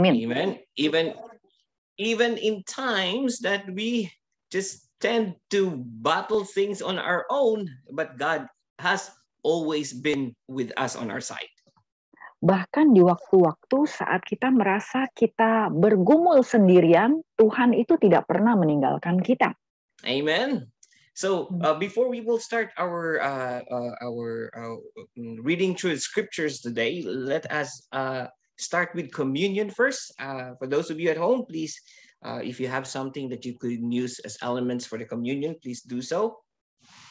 Amin. Amen. Even in times that we just tend to battle things on our own, but God has always been with us on our side. Bahkan di waktu-waktu saat kita merasa kita bergumul sendirian, Tuhan itu tidak pernah meninggalkan kita. Amen. So before we will start our reading through the scriptures today, let us start with communion first. For those of you at home, please, if you have something that you could use as elements for the communion, please do so.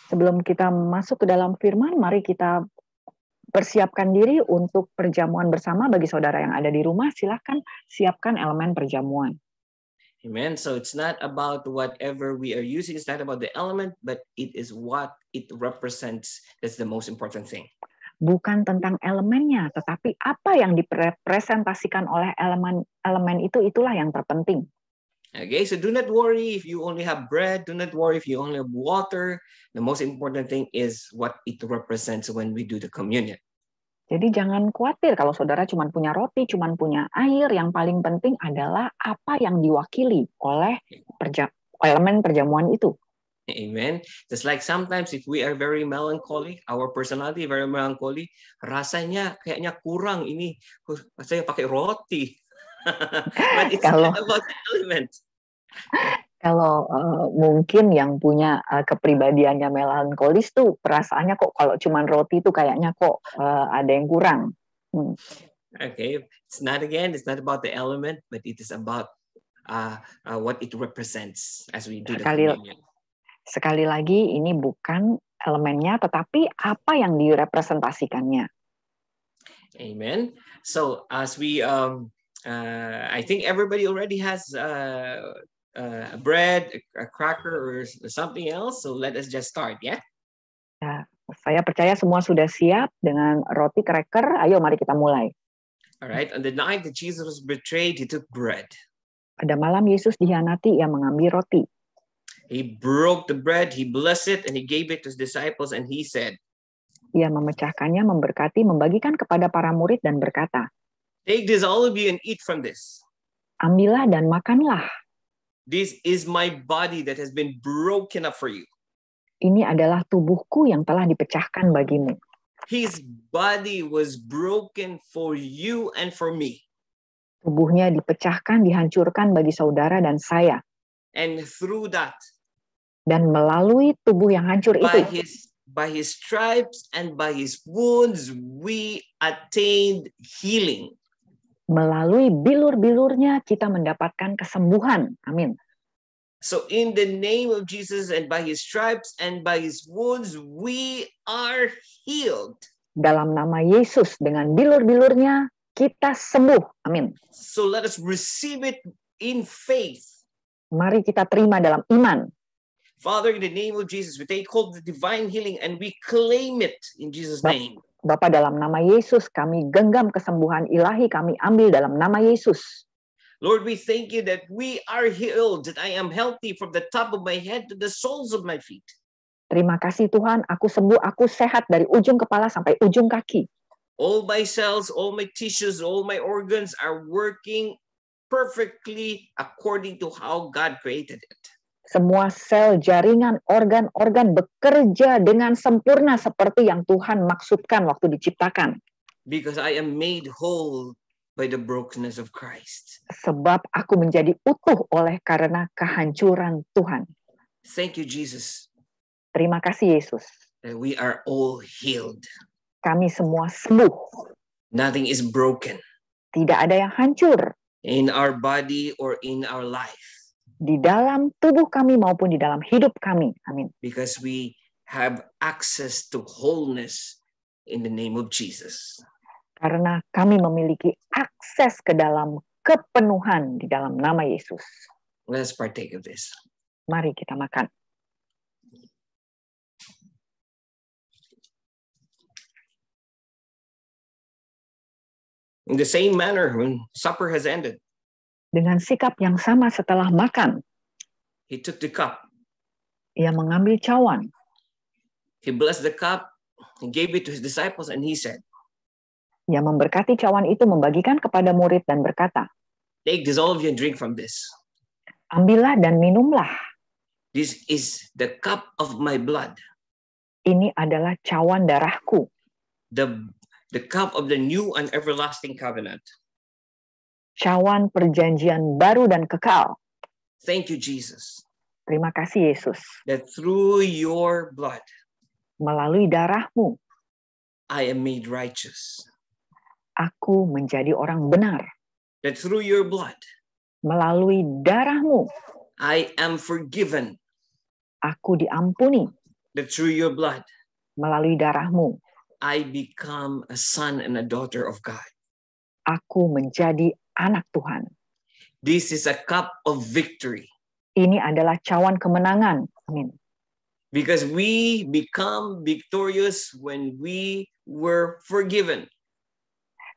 Sebelum kita masuk ke dalam firman, mari kita persiapkan diri untuk perjamuan bersama. Bagi saudara yang ada di rumah, silakan siapkan elemen perjamuan. Amen. So it's not about whatever we are using. It's not about the element, but it is what it represents. That's the most important thing. Bukan tentang elemennya, tetapi apa yang direpresentasikan oleh elemen itu, itulah yang terpenting. Okay, so do not worry if you only have bread. Do not worry if you only have water. The most important thing is what it represents when we do the communion. Jadi jangan khawatir kalau saudara cuma punya roti, cuma punya air. Yang paling penting adalah apa yang diwakili oleh elemen perjamuan itu. Amen. Just like sometimes if we are very melancholy, our personality very melancholy, rasanya kayaknya kurang ini, saya pakai roti. But it's not about the element. Kalau mungkin yang punya kepribadiannya melankolis tuh perasaannya kok kalau cuman roti tuh kayaknya kok ada yang kurang. Okay, it's not about the element, but it is about what it represents as we do the communion. Sekali lagi ini bukan elemennya, tetapi apa yang direpresentasikannya. Amen. So as we I think everybody already has bread, a cracker, or something else. So let us just start, yeah? Ya, saya percaya semua sudah siap dengan roti, cracker. Ayo, mari kita mulai. Alright, on the night that Jesus was betrayed, he took bread. Pada malam Yesus dikhianati, ia mengambil roti. He broke the bread, he blessed it, and he gave it to his disciples, and he said, ia memecahkannya, memberkati, membagikan kepada para murid dan berkata, take this, all of you, and eat from this. Ambillah dan makanlah. This is my body that has been broken up for you. Ini adalah tubuhku yang telah dipecahkan bagimu. His body was broken for you and for me. Tubuhnya dipecahkan, dihancurkan bagi saudara dan saya. And through that, dan melalui tubuh yang hancur itu, by his stripes and by his wounds, we attained healing. Melalui bilur-bilurnya kita mendapatkan kesembuhan. Amin. So in the name of Jesus and by his stripes and by his wounds, we are healed. Dalam nama Yesus, dengan bilur-bilurnya kita sembuh. Amin. So let us receive it in faith. Mari kita terima dalam iman. Father, in the name of Jesus, we take hold of the divine healing and we claim it in Jesus' name. Bapa, dalam nama Yesus, kami genggam kesembuhan ilahi, kami ambil dalam nama Yesus. Lord, we thank you that we are healed, that I am healthy from the top of my head to the soles of my feet. Terima kasih Tuhan, aku sembuh, aku sehat dari ujung kepala sampai ujung kaki. All my cells, all my tissues, all my organs are working perfectly according to how God created it. Semua sel, jaringan, organ-organ bekerja dengan sempurna seperti yang Tuhan maksudkan waktu diciptakan. Because I am made whole by the brokenness of Christ. Sebab aku menjadi utuh oleh karena kehancuran Tuhan. Thank you, Jesus. Terima kasih Yesus. That we are all healed. Kami semua sembuh. Nothing is broken. Tidak ada yang hancur. In our body or in our life. Di dalam tubuh kami maupun di dalam hidup kami. Amin. Because we have access to wholeness in the name of Jesus. Karena kami memiliki akses ke dalam kepenuhan di dalam nama Yesus. Let us partake of this. Mari kita makan. In the same manner, when supper has ended, dengan sikap yang sama setelah makan, he took the cup. Ia mengambil cawan. He blessed the cup, he gave it to his disciples, and he said, ia memberkati cawan itu, membagikan kepada murid dan berkata, Take this, all of you, and drink from this. Ambillah dan minumlah. This is the cup of my blood. Ini adalah cawan darahku. The cup of the new and everlasting covenant. Cawan perjanjian baru dan kekal. Thank you, Jesus. Terima kasih Yesus. That through your blood, melalui darahmu, I am made righteous. Aku menjadi orang benar. That through your blood, melalui darahmu, I am forgiven. Aku diampuni. That through your blood, melalui darahmu, I become a son and a daughter of God. Aku menjadi anak Tuhan. This is a cup of victory. Ini adalah cawan kemenangan. Amin. Because we become victorious when we were forgiven.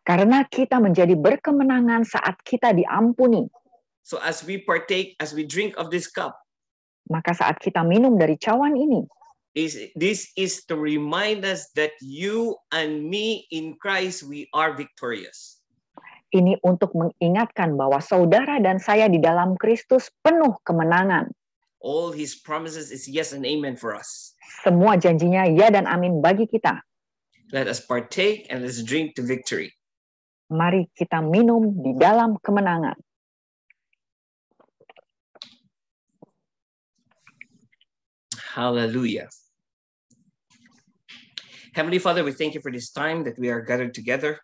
Karena kita menjadi berkemenangan saat kita diampuni. So as we partake, as we drink of this cup, maka saat kita minum dari cawan ini, this is to remind us that you and me in Christ, we are victorious. Ini untuk mengingatkan bahwa saudara dan saya di dalam Kristus penuh kemenangan. All his promises is yes and amen for us. Semua janjinya ya dan amin bagi kita. Let us partake and let's drink to victory. Mari kita minum di dalam kemenangan. Hallelujah. Heavenly Father, we thank you for this time that we are gathered together.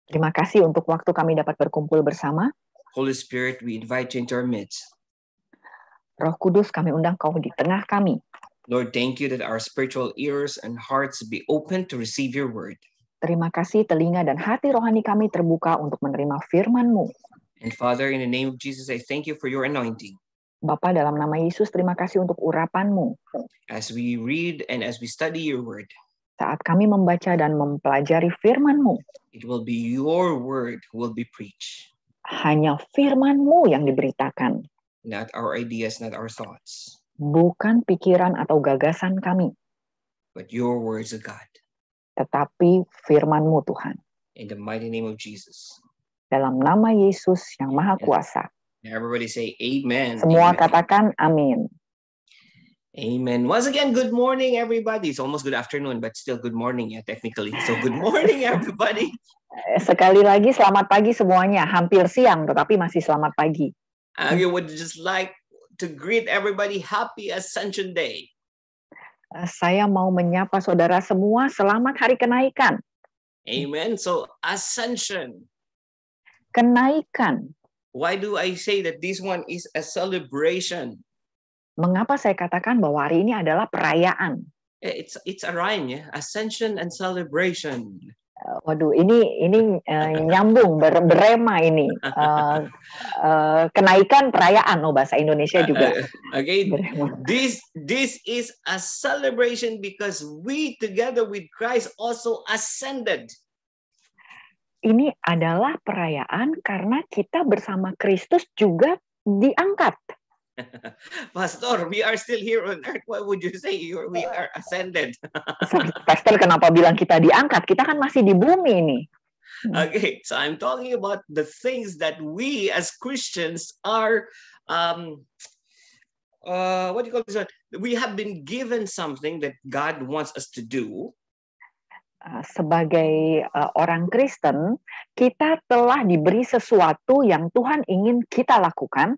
Terima kasih untuk waktu kami dapat berkumpul bersama. Holy Spirit, we invite you into our midst. Roh Kudus, kami undang kau di tengah kami. Lord, thank you that our spiritual ears and hearts be open to receive your word. Terima kasih telinga dan hati rohani kami terbuka untuk menerima firman-Mu. And Father, in the name of Jesus, I thank you for your anointing. Bapa, dalam nama Yesus, terima kasih untuk urapan-Mu. As we read and as we study your word, saat kami membaca dan mempelajari firman-Mu, it will be your word who will be preached. Hanya firman-Mu yang diberitakan. Not our ideas, not our thoughts. Bukan pikiran atau gagasan kami. But your words of God. Tetapi firman-Mu, Tuhan. In the mighty name of Jesus. Dalam nama Yesus yang Maha Kuasa. Everybody say amen. Semua amen. katakan amin. Amen. Once again, good morning, everybody. It's almost good afternoon, but still good morning, yeah, technically. So good morning, everybody. Sekali lagi, selamat pagi semuanya. Hampir siang, tetapi masih selamat pagi. I would just like to greet everybody happy Ascension Day. Saya mau menyapa saudara semua, selamat hari kenaikan. Amen. So Ascension. Kenaikan. Why do I say that this one is a celebration? Mengapa saya katakan bahwa hari ini adalah perayaan? It's a rhyme, yeah. Ascension and celebration. Waduh, ini nyambung berema ini. Kenaikan perayaan, bahasa Indonesia juga. Okay, this is a celebration because we together with Christ also ascended. Ini adalah perayaan karena kita bersama Kristus juga diangkat. Pastor, we are still here on earth. Why would you say we are ascended? Pastor, kenapa bilang kita diangkat? Kita kan masih di bumi ini. Okay, so I'm talking about the things that we as Christians are, what do you call this? We have been given something that God wants us to do. Sebagai orang Kristen, kita telah diberi sesuatu yang Tuhan ingin kita lakukan.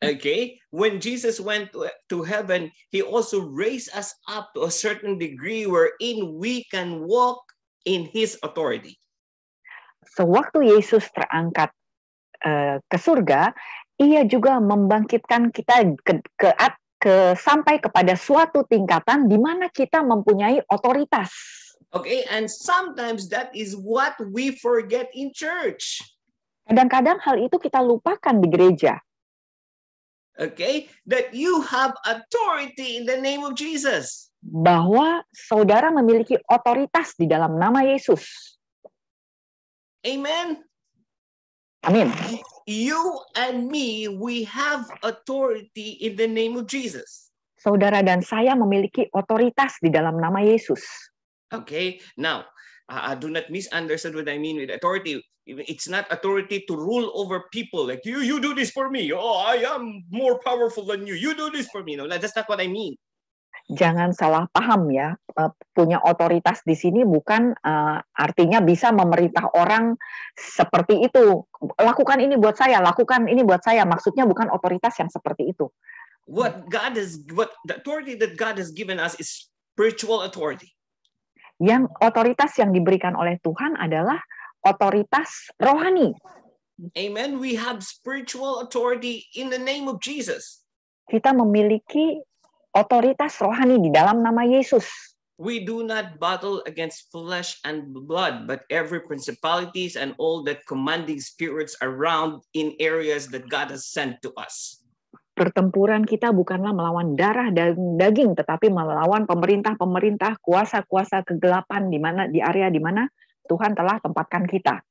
Okay, when Jesus went to heaven, he also raised us up to a certain degree wherein we can walk in his authority. Sewaktu Yesus terangkat ke surga, ia juga membangkitkan kita sampai kepada suatu tingkatan di mana kita mempunyai otoritas. Okay, and sometimes that is what we forget in church. Kadang-kadang hal itu kita lupakan di gereja. Okay, that you have authority in the name of Jesus. Bahwa saudara memiliki otoritas di dalam nama Yesus. Amen. Amin. You and me, we have authority in the name of Jesus. Saudara dan saya memiliki otoritas di dalam nama Yesus. Okay, now Do not misunderstand what I mean with authority. It's not authority to rule over people. Like, you do this for me. Oh, I am more powerful than you. You do this for me. No, that's not what I mean. Jangan salah paham ya, punya otoritas di sini bukan artinya bisa memerintah orang seperti itu. Lakukan ini buat saya, lakukan ini buat saya. Maksudnya bukan otoritas yang seperti itu. What the authority that God has given us is spiritual authority. Yang otoritas yang diberikan oleh Tuhan adalah otoritas rohani. Amen. We have spiritual authority in the name of Jesus. Kita memiliki otoritas rohani di dalam nama Yesus. We do not battle against flesh and blood, but every principalities and all that commanding spirits around in areas that God has sent to us. Pertempuran kita bukanlah melawan darah dan daging, tetapi melawan pemerintah-pemerintah, kuasa-kuasa kegelapan di area di mana Tuhan telah tempatkan kita.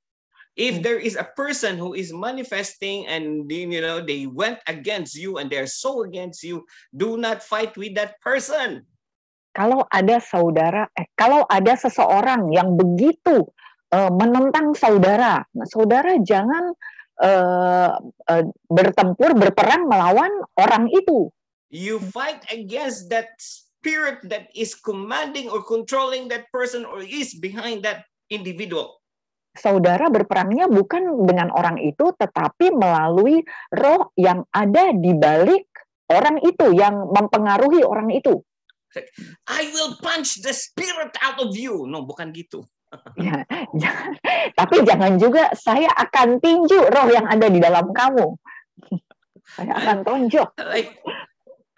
If there is a person who is manifesting and they went against you and they're so against you, do not fight with that person. Kalau ada seseorang yang begitu menentang saudara, saudara jangan berperang melawan orang itu. You fight against that spirit that is commanding or controlling that person or is behind that individual. Saudara berperangnya bukan dengan orang itu, tetapi melalui roh yang ada di balik orang itu, yang mempengaruhi orang itu. I will punch the spirit out of you. No, bukan gitu. Ya, tapi jangan juga saya akan tinju roh yang ada di dalam kamu. Saya akan tonjok.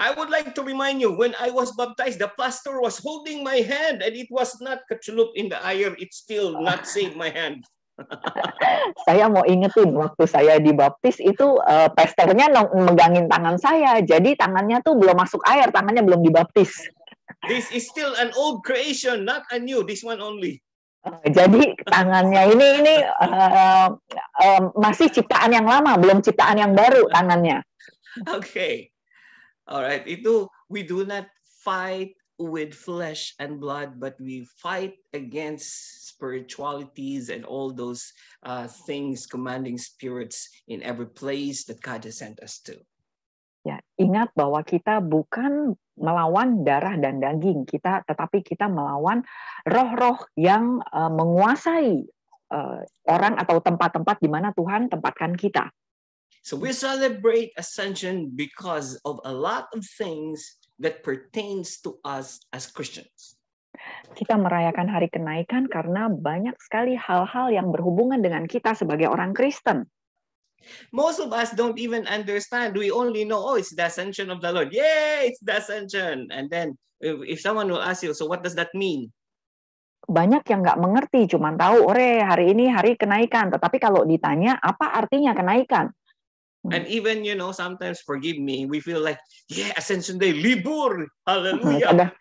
I would like to remind you, when I was baptized, the pastor was holding my hand and it was not kecelup in the air. It still not saved my hand. Saya mau ingetin, waktu saya dibaptis itu pastornya megangin tangan saya. Jadi tangannya tuh belum masuk air, tangannya belum dibaptis. This is still an old creation, not a new. This one only. Jadi tangannya ini masih ciptaan yang lama, belum ciptaan yang baru tangannya. Okay. Alright, itu we do not fight with flesh and blood, but we fight against spiritualities and all those things, commanding spirits in every place that God has sent us to. Ya, ingat bahwa kita bukan melawan darah dan daging kita, tetapi kita melawan roh-roh yang menguasai orang atau tempat-tempat di mana Tuhan tempatkan kita. So we celebrate Ascension because of a lot of things that pertains to us as Christians. Kita merayakan hari kenaikan karena banyak sekali hal-hal yang berhubungan dengan kita sebagai orang Kristen. Most of us don't even understand. We only know, oh, it's the ascension of the Lord. Yay, it's the ascension. And then if someone will ask you, so what does that mean? Banyak yang nggak mengerti, cuma tahu, hari ini hari kenaikan. Tetapi kalau ditanya, apa artinya kenaikan? And even, sometimes, forgive me, we feel like, yeah, Ascension Day, libur, hallelujah.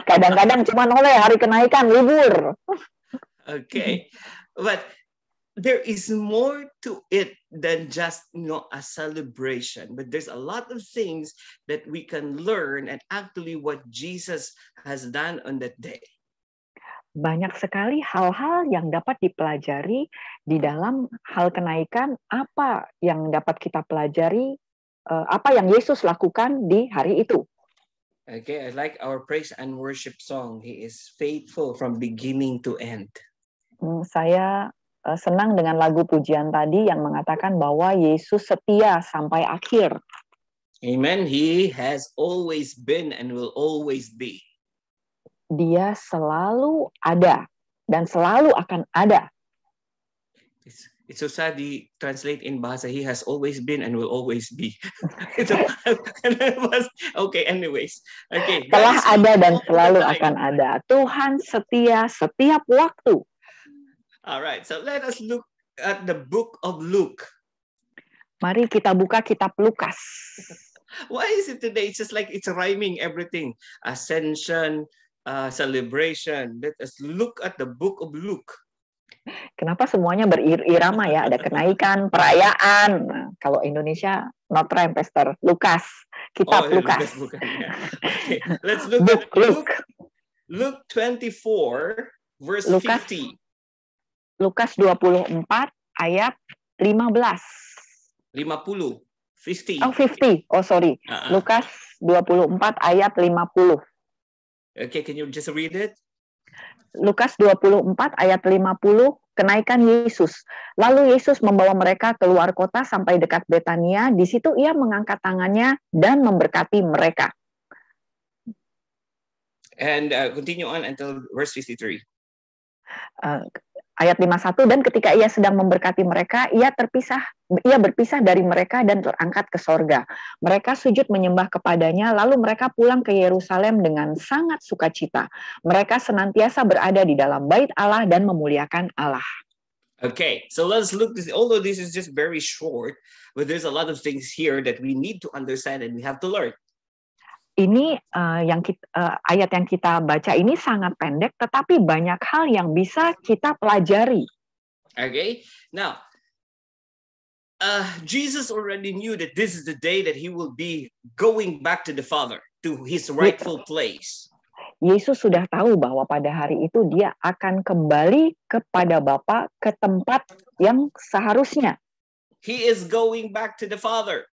Kadang-kadang cuma hari kenaikan, libur. Okay, but there is more to it than just, a celebration. But there's a lot of things that we can learn and actually what Jesus has done on that day. Banyak sekali hal-hal yang dapat dipelajari di dalam hal kenaikan, apa yang dapat kita pelajari, apa yang Yesus lakukan di hari itu. Okay, I like our praise and worship song. He is faithful from beginning to end. Saya senang dengan lagu pujian tadi yang mengatakan bahwa Yesus setia sampai akhir. Amen. He has always been and will always be. Dia selalu ada dan selalu akan ada. It's so sad to translate in bahasa, he has always been and will always be. Okay, anyways. Okay. Telah ada dan selalu akan ada. Tuhan setia setiap waktu. All right, so let us look at the book of Luke. Mari kita buka kitab Lukas. Why is it today? It's just like it's rhyming everything. Ascension, celebration. Let us look at the book of Luke. Kenapa semuanya berirama ya? Ada kenaikan, perayaan. Nah, kalau Indonesia, not rhyme, Pastor. Lukas, kitab Lukas. Yeah. Okay. Let's look at Luke 24, verse Lukas 50. Lukas 24 ayat 15. 50. 50. Oh, 50. Oh, sorry. Lukas 24 ayat 50. Okay, can you just read it? Lukas 24 ayat 50, kenaikan Yesus. Lalu Yesus membawa mereka keluar kota sampai dekat Betania. Di situ ia mengangkat tangannya dan memberkati mereka. And continue on until verse 53. Ayat 51, dan ketika ia sedang memberkati mereka, ia berpisah dari mereka dan terangkat ke sorga. Mereka sujud menyembah kepadanya, lalu mereka pulang ke Yerusalem dengan sangat sukacita. Mereka senantiasa berada di dalam bait Allah dan memuliakan Allah. Okay, so let's look, although this is just very short, but there's a lot of things here that we need to understand and we have to learn. Ini ayat yang kita baca ini sangat pendek, tetapi banyak hal yang bisa kita pelajari. Okay, now Jesus already knew that this is the day that he will be going back to the Father, to his rightful place. Yesus sudah tahu bahwa pada hari itu dia akan kembali kepada Bapa, ke tempat yang seharusnya. He is going back to the Father.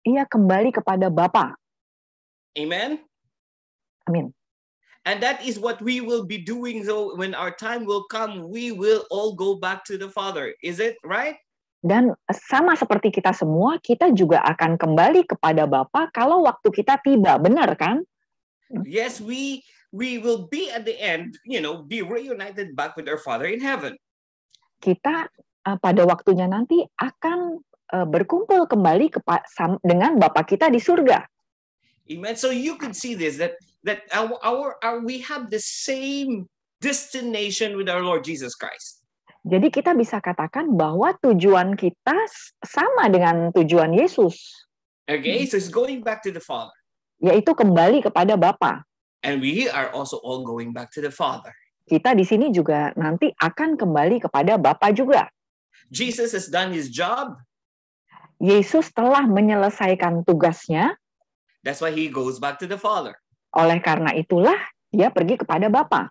Ia kembali kepada Bapa. Amen. Amin. And that is what we will be doing. So when our time will come, we will all go back to the Father. Is it right? Dan sama seperti kita semua, kita juga akan kembali kepada Bapa kalau waktu kita tiba, benar kan? Yes, we will be at the end, be reunited back with our Father in heaven. Kita pada waktunya nanti akan berkumpul kembali dengan Bapa kita di surga. Amen. So you could see this, that we have the same destination with our Lord Jesus Christ. Jadi kita bisa katakan bahwa tujuan kita sama dengan tujuan Yesus. Okay, so it's going back to the Father. Yaitu kembali kepada Bapa. And we are also all going back to the Father. Kita di sini juga nanti akan kembali kepada Bapa juga. Jesus has done his job. Yesus telah menyelesaikan tugasnya. That's why he goes back to the Father. Oleh karena itulah dia pergi kepada Bapa.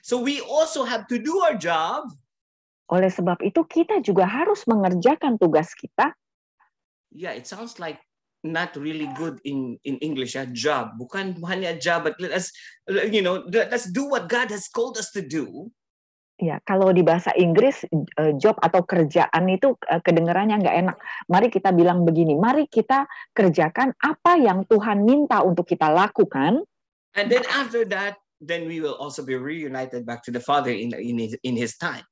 So we also have to do our job. Oleh sebab itu kita juga harus mengerjakan tugas kita. Yeah, it sounds like not really good in English. Job, bukan hanya job, but let's do what God has called us to do. Ya, kalau di bahasa Inggris job atau kerjaan itu kedengarannya nggak enak. Mari kita bilang begini, mari kita kerjakan apa yang Tuhan minta untuk kita lakukan. And then after that, then we will also be reunited back to the Father in his time.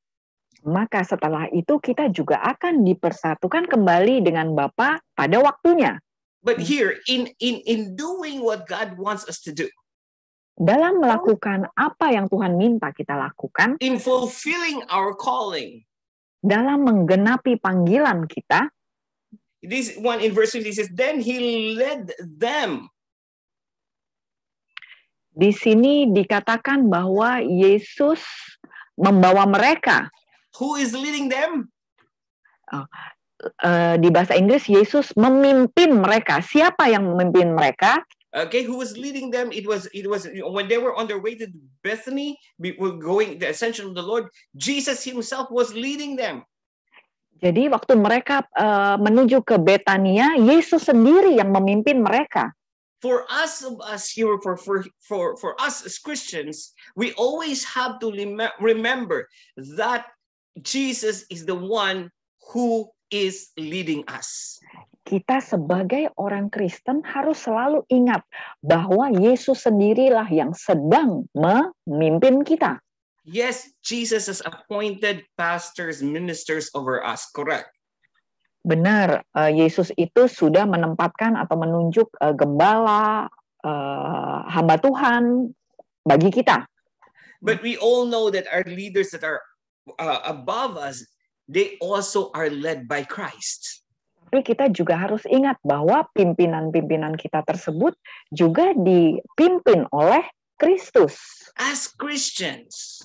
Maka setelah itu kita juga akan dipersatukan kembali dengan Bapa pada waktunya. But here, in doing what God wants us to do, dalam melakukan apa yang Tuhan minta kita lakukan, in fulfilling our calling, dalam menggenapi panggilan kita, this one in verse 50 says, then he led them. Di sini dikatakan bahwa Yesus membawa mereka. Who is leading them? Di bahasa Inggris, Yesus memimpin mereka. Siapa yang memimpin mereka? Okay, who was leading them? It was when they were on their way to Bethany, were going the ascension of the Lord. Jesus himself was leading them. Jadi waktu mereka menuju ke Betania, Yesus sendiri yang memimpin mereka. For us here, for us as Christians, we always have to remember that Jesus is the one who is leading us. Kita sebagai orang Kristen harus selalu ingat bahwa Yesus sendirilah yang sedang memimpin kita. Yes, Jesus has appointed pastors, ministers over us, correct? Benar, Yesus itu sudah menempatkan atau menunjuk gembala, hamba Tuhan bagi kita. But we all know that our leaders that are above us, they also are led by Christ. Tapi kita juga harus ingat bahwa pimpinan-pimpinan kita tersebut juga dipimpin oleh Kristus. As Christians,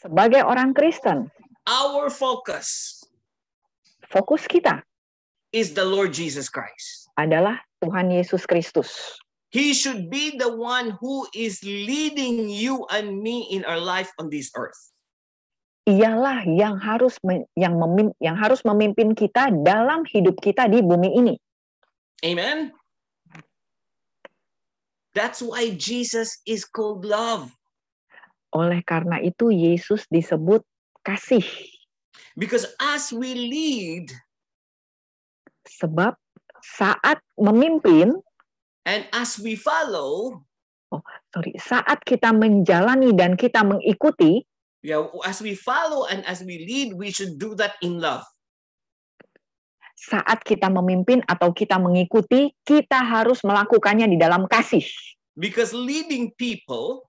sebagai orang Kristen, our fokus kita is the Lord Jesus Christ. Adalah Tuhan Yesus Kristus. He should be the one who is leading you and me in our life on this earth. Ialah yang harus memimpin kita dalam hidup kita di bumi ini. Amen. That's why Jesus is called love. Oleh karena itu Yesus disebut kasih. Because as we lead, sebab saat memimpin, and as we follow, saat kita menjalani dan kita mengikuti, as we follow and as we lead, we should do that in love. Saat kita memimpin atau kita mengikuti, kita harus melakukannya di dalam kasih. Because leading people,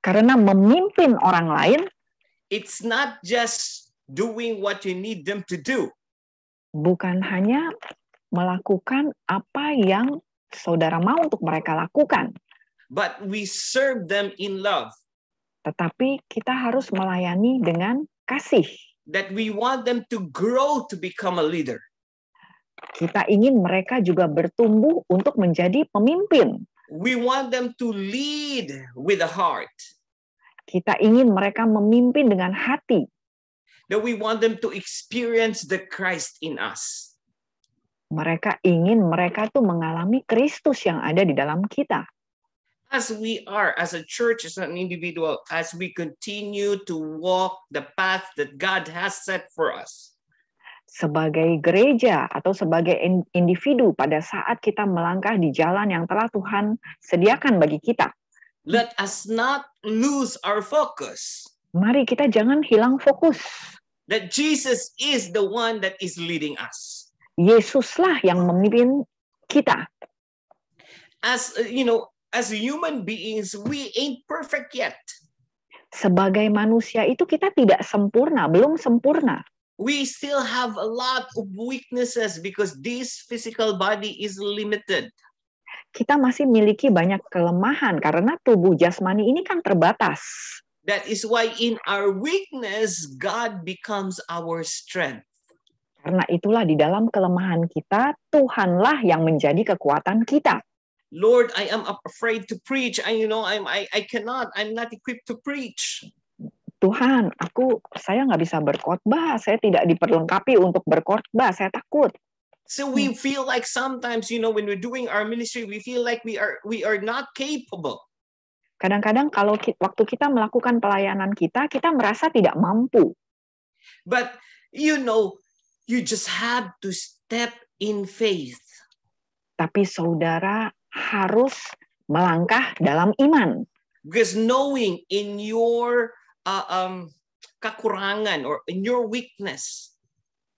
karena memimpin orang lain, it's not just doing what you need them to do. Bukan hanya melakukan apa yang saudara mau untuk mereka lakukan. But we serve them in love. Tetapi kita harus melayani dengan kasih. That we want them to grow to become a leader. Kita ingin mereka juga bertumbuh untuk menjadi pemimpin. We want them to lead with a heart. Kita ingin mereka memimpin dengan hati. That we want them to experience the Christ in us. Mereka ingin mereka tuh mengalami Kristus yang ada di dalam kita. As we are, as a church, as an individual, as we continue to walk the path that God has set for us. Sebagai gereja atau sebagai individu pada saat kita melangkah di jalan yang telah Tuhan sediakan bagi kita. Let us not lose our focus. Mari kita jangan hilang fokus. That Jesus is the one that is leading us. Yesuslah yang memimpin kita. As you know, as human beings, we ain't perfect yet. Sebagai manusia itu kita tidak sempurna, belum sempurna. We still have a lot of weaknesses because this physical body is limited. Kita masih miliki banyak kelemahan karena tubuh jasmani ini kan terbatas. That is why in our weakness, God becomes our strength. Karena itulah di dalam kelemahan kita, Tuhanlah yang menjadi kekuatan kita. Lord, I am afraid to preach. I'm not equipped to preach. Tuhan, saya nggak bisa berkhotbah, saya tidak diperlengkapi untuk berkhotbah, saya takut. So we feel like sometimes, when we're doing our ministry, we feel like we are not capable. Kadang-kadang kalau waktu kita melakukan pelayanan kita merasa tidak mampu. But you just have to step in faith. Tapi saudara harus melangkah dalam iman. Because knowing in your kekurangan or in your weakness.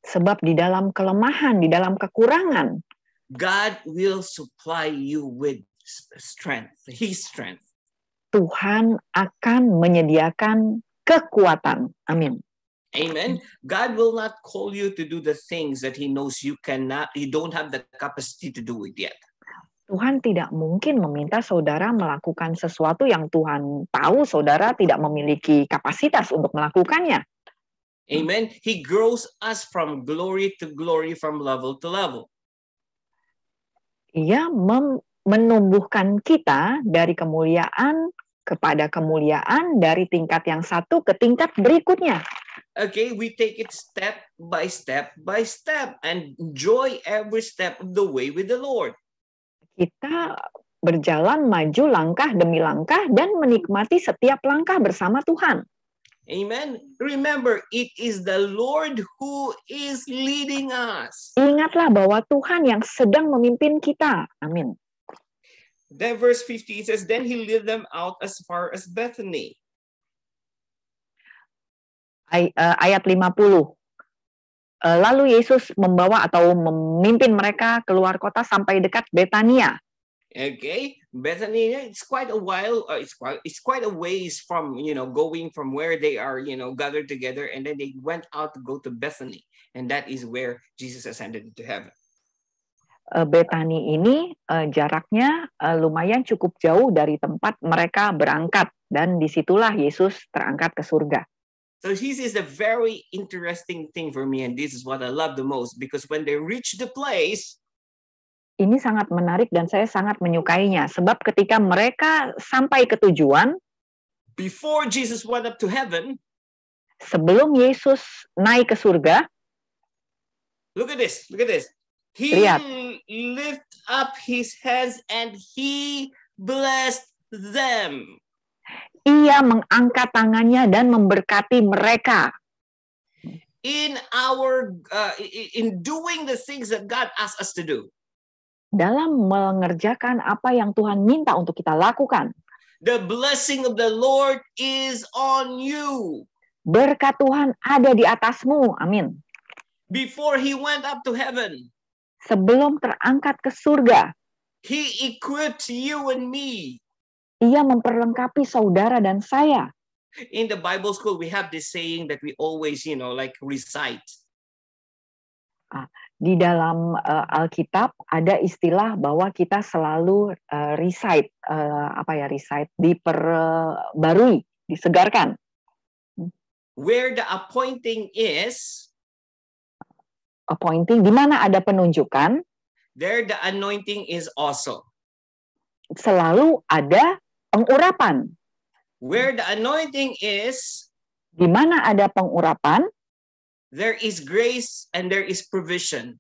Sebab di dalam kelemahan, di dalam kekurangan, God will supply you with strength, His strength. Tuhan akan menyediakan kekuatan. Amin. Amen. God will not call you to do the things that He knows you don't have the capacity to do it yet. Tuhan tidak mungkin meminta saudara melakukan sesuatu yang Tuhan tahu saudara tidak memiliki kapasitas untuk melakukannya. Amen. He grows us from glory to glory, from level to level. Ia menumbuhkan kita dari kemuliaan kepada kemuliaan, dari tingkat yang satu ke tingkat berikutnya. Okay, we take it step by step and enjoy every step of the way with the Lord. Kita berjalan maju langkah demi langkah dan menikmati setiap langkah bersama Tuhan. Amen. Remember, it is the Lord who is leading us. Ingatlah bahwa Tuhan yang sedang memimpin kita. Amin. Then verse 50 says, then He led them out as far as Bethany. Ayat 50. Lalu Yesus membawa atau memimpin mereka keluar kota sampai dekat Betania. Okay, Bethany, it's quite a while. It's quite a ways from going from where they are gathered together, and then they went out to go to Bethany, and that is where Jesus ascended into heaven. Betani ini jaraknya lumayan cukup jauh dari tempat mereka berangkat, dan disitulah Yesus terangkat ke surga. So this is a very interesting thing for me, and this is what I love the most, because when they reach the place, Ini sangat menarik dan saya sangat menyukainya. Sebab ketika mereka sampai ke tujuan, before Jesus went up to heaven, sebelum Yesus naik ke surga, look at this. He lihat, lift up his hands and he blessed them. Ia mengangkat tangannya dan memberkati mereka. In doing the things that God asked us to do. Dalam mengerjakan apa yang Tuhan minta untuk kita lakukan. The blessing of the Lord is on you. Berkat Tuhan ada di atasmu. Amin. Before he went up to heaven, sebelum terangkat ke surga, he equipped you and me. Ia memperlengkapi saudara dan saya. In the Bible school, we have this saying that we always, recite. Di dalam Alkitab ada istilah bahwa kita selalu recite, diperbarui, disegarkan. Where the appointing is, di mana ada penunjukan, there the anointing is also. Selalu ada pengurapan. Where the anointing is, di mana ada pengurapan, there is grace and there is provision.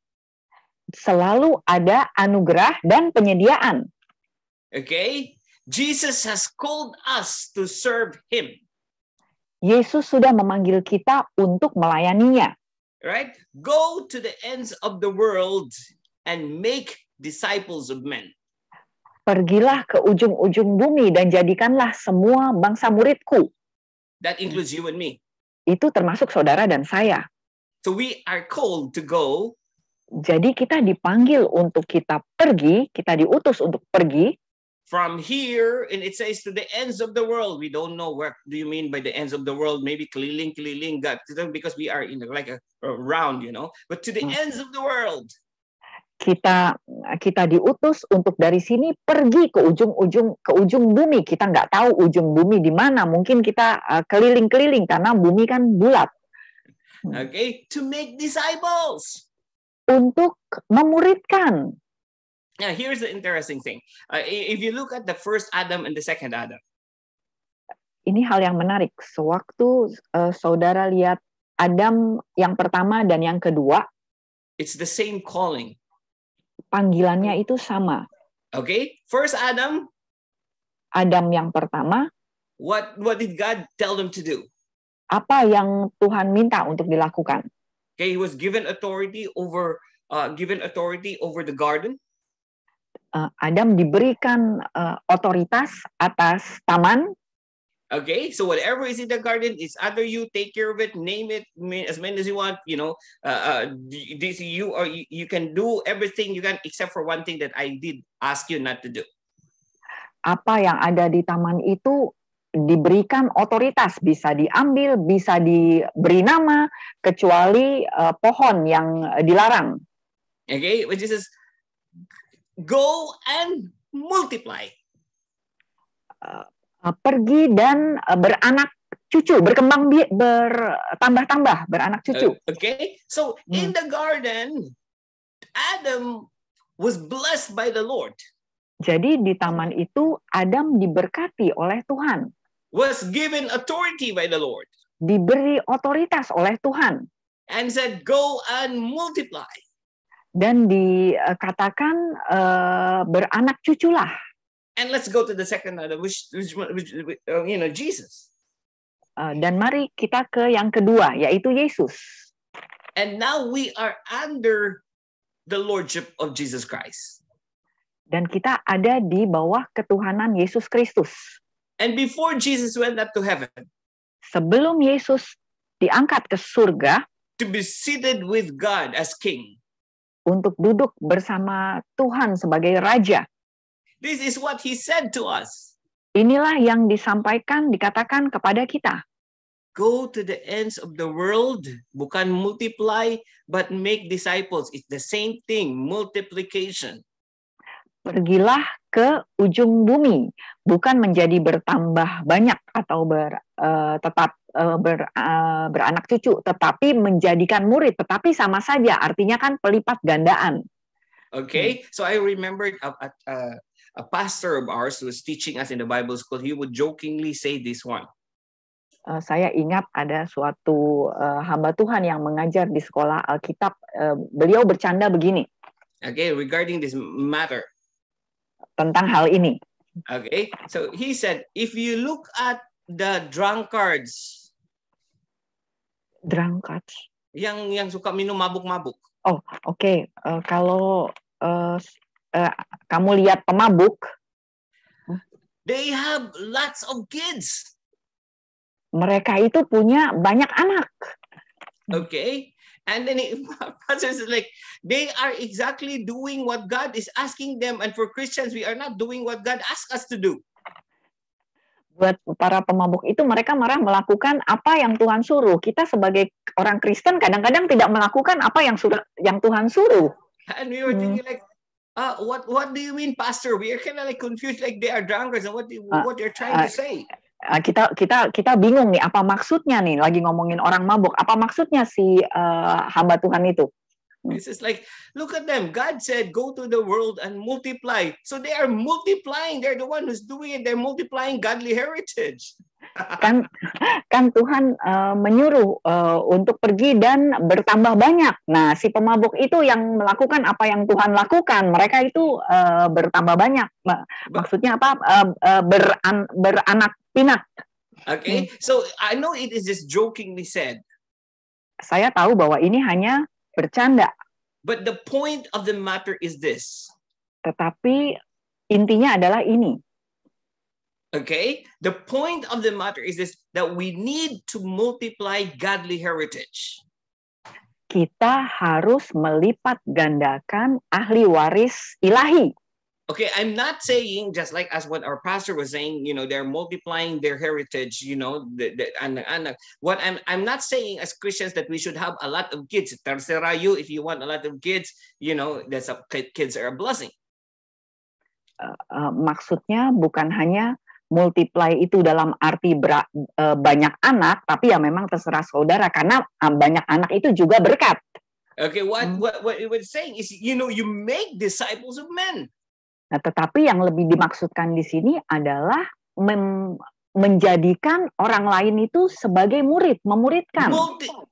Selalu ada anugerah dan penyediaan. Okay? Jesus has called us to serve him. Yesus sudah memanggil kita untuk melayaninya. Right? Go to the ends of the world and make disciples of men. Pergilah ke ujung-ujung bumi dan jadikanlah semua bangsa muridku. That includes you and me. Itu termasuk saudara dan saya. So we are called to go. Jadi kita dipanggil untuk kita pergi, kita diutus untuk pergi. From here, and it says to the ends of the world. We don't know what do you mean by the ends of the world. Maybe keliling, God, because we are in like a round, But to the ends of the world. Kita diutus untuk dari sini pergi ke ujung bumi. Kita nggak tahu ujung bumi di mana. Mungkin kita keliling-keliling karena bumi kan bulat. Okay, to make disciples. Untuk memuridkan. Now, here's the interesting thing. If you look at the first Adam and the second Adam. Ini hal yang menarik. Sewaktu saudara lihat Adam yang pertama dan yang kedua. It's the same calling. Panggilannya itu sama. Okay, first Adam. Adam yang pertama. What did God tell them to do? Apa yang Tuhan minta untuk dilakukan? Okay, he was given authority over the garden. Adam diberikan otoritas atas taman. Okay, so whatever is in the garden is either you take care of it, name it as many as you want. You can do everything you can except for one thing that I did ask you not to do. Apa yang ada di taman itu diberikan otoritas, bisa diambil, bisa diberi nama, kecuali pohon yang dilarang. Okay, which is go and multiply. Pergi dan beranak cucu, berkembang, bertambah-tambah, beranak cucu. Okay, so in the garden, Adam was blessed by the Lord. Jadi di taman itu Adam diberkati oleh Tuhan. Was given authority by the Lord. Diberi otoritas oleh Tuhan. And said, go and multiply. Dan dikatakan beranak cuculah. And let's go to the second Adam, which Jesus. Dan mari kita ke yang kedua, yaitu Yesus. And now we are under the lordship of Jesus Christ. Dan kita ada di bawah ketuhanan Yesus Kristus. And before Jesus went up to heaven. Sebelum Yesus diangkat ke surga. To be seated with God as King. Untuk duduk bersama Tuhan sebagai Raja. This is what he said to us. Inilah yang disampaikan, dikatakan kepada kita. Go to the ends of the world, bukan multiply, but make disciples. It's the same thing, multiplication. Pergilah ke ujung bumi, bukan menjadi bertambah banyak atau beranak cucu, tetapi menjadikan murid, tetapi sama saja, artinya kan pelipat gandaan. Okay, so I remembered a pastor of ours who was teaching us in the Bible school. He would jokingly say this one. Saya ingat ada suatu hamba Tuhan yang mengajar di sekolah Alkitab. Beliau bercanda begini. Okay, regarding this matter. Tentang hal ini. Okay, so he said, if you look at the drunkards. Drunkards. Yang suka minum mabuk-mabuk. Oh, oke. Kalau kamu lihat pemabuk, they have lots of kids. Mereka itu punya banyak anak. Okay, and then pastor is like, they are exactly doing what God is asking them, and for Christians, we are not doing what God asks us to do. Buat para pemabuk itu mereka malah melakukan apa yang Tuhan suruh. Kita sebagai orang Kristen kadang-kadang tidak melakukan apa yang Tuhan suruh. And we were thinking like, what do you mean, Pastor? We are kind of like confused, like they are drunkards, and what they're trying to say. Kita bingung nih, apa maksudnya nih? Lagi ngomongin orang mabuk, apa maksudnya si hamba Tuhan itu? This is like, look at them. God said, go to the world and multiply. So they are multiplying. They're the one who's doing it. They're multiplying godly heritage. Kan Tuhan menyuruh untuk pergi dan bertambah banyak. Nah, si pemabuk itu yang melakukan apa yang Tuhan lakukan. Mereka itu bertambah banyak. Maksudnya apa? Beranak pinak. Okay, so I know it is just jokingly said. Saya tahu bahwa ini hanya bercanda. But the point of the matter is this. Tetapi intinya adalah ini. Okay, the point of the matter is this, that we need to multiply godly heritage. Kita harus melipat gandakan ahli waris ilahi. Okay, I'm not saying, just like as what our pastor was saying, they're multiplying their heritage, what I'm not saying as Christians that we should have a lot of kids. Terserah you, if you want a lot of kids, kids are a blessing. Maksudnya bukan hanya multiply itu dalam arti banyak anak, tapi ya memang terserah saudara, karena banyak anak itu juga berkat. Okay, what it was saying is, you make disciples of men. Nah, tetapi yang lebih dimaksudkan di sini adalah menjadikan orang lain itu sebagai murid, memuridkan.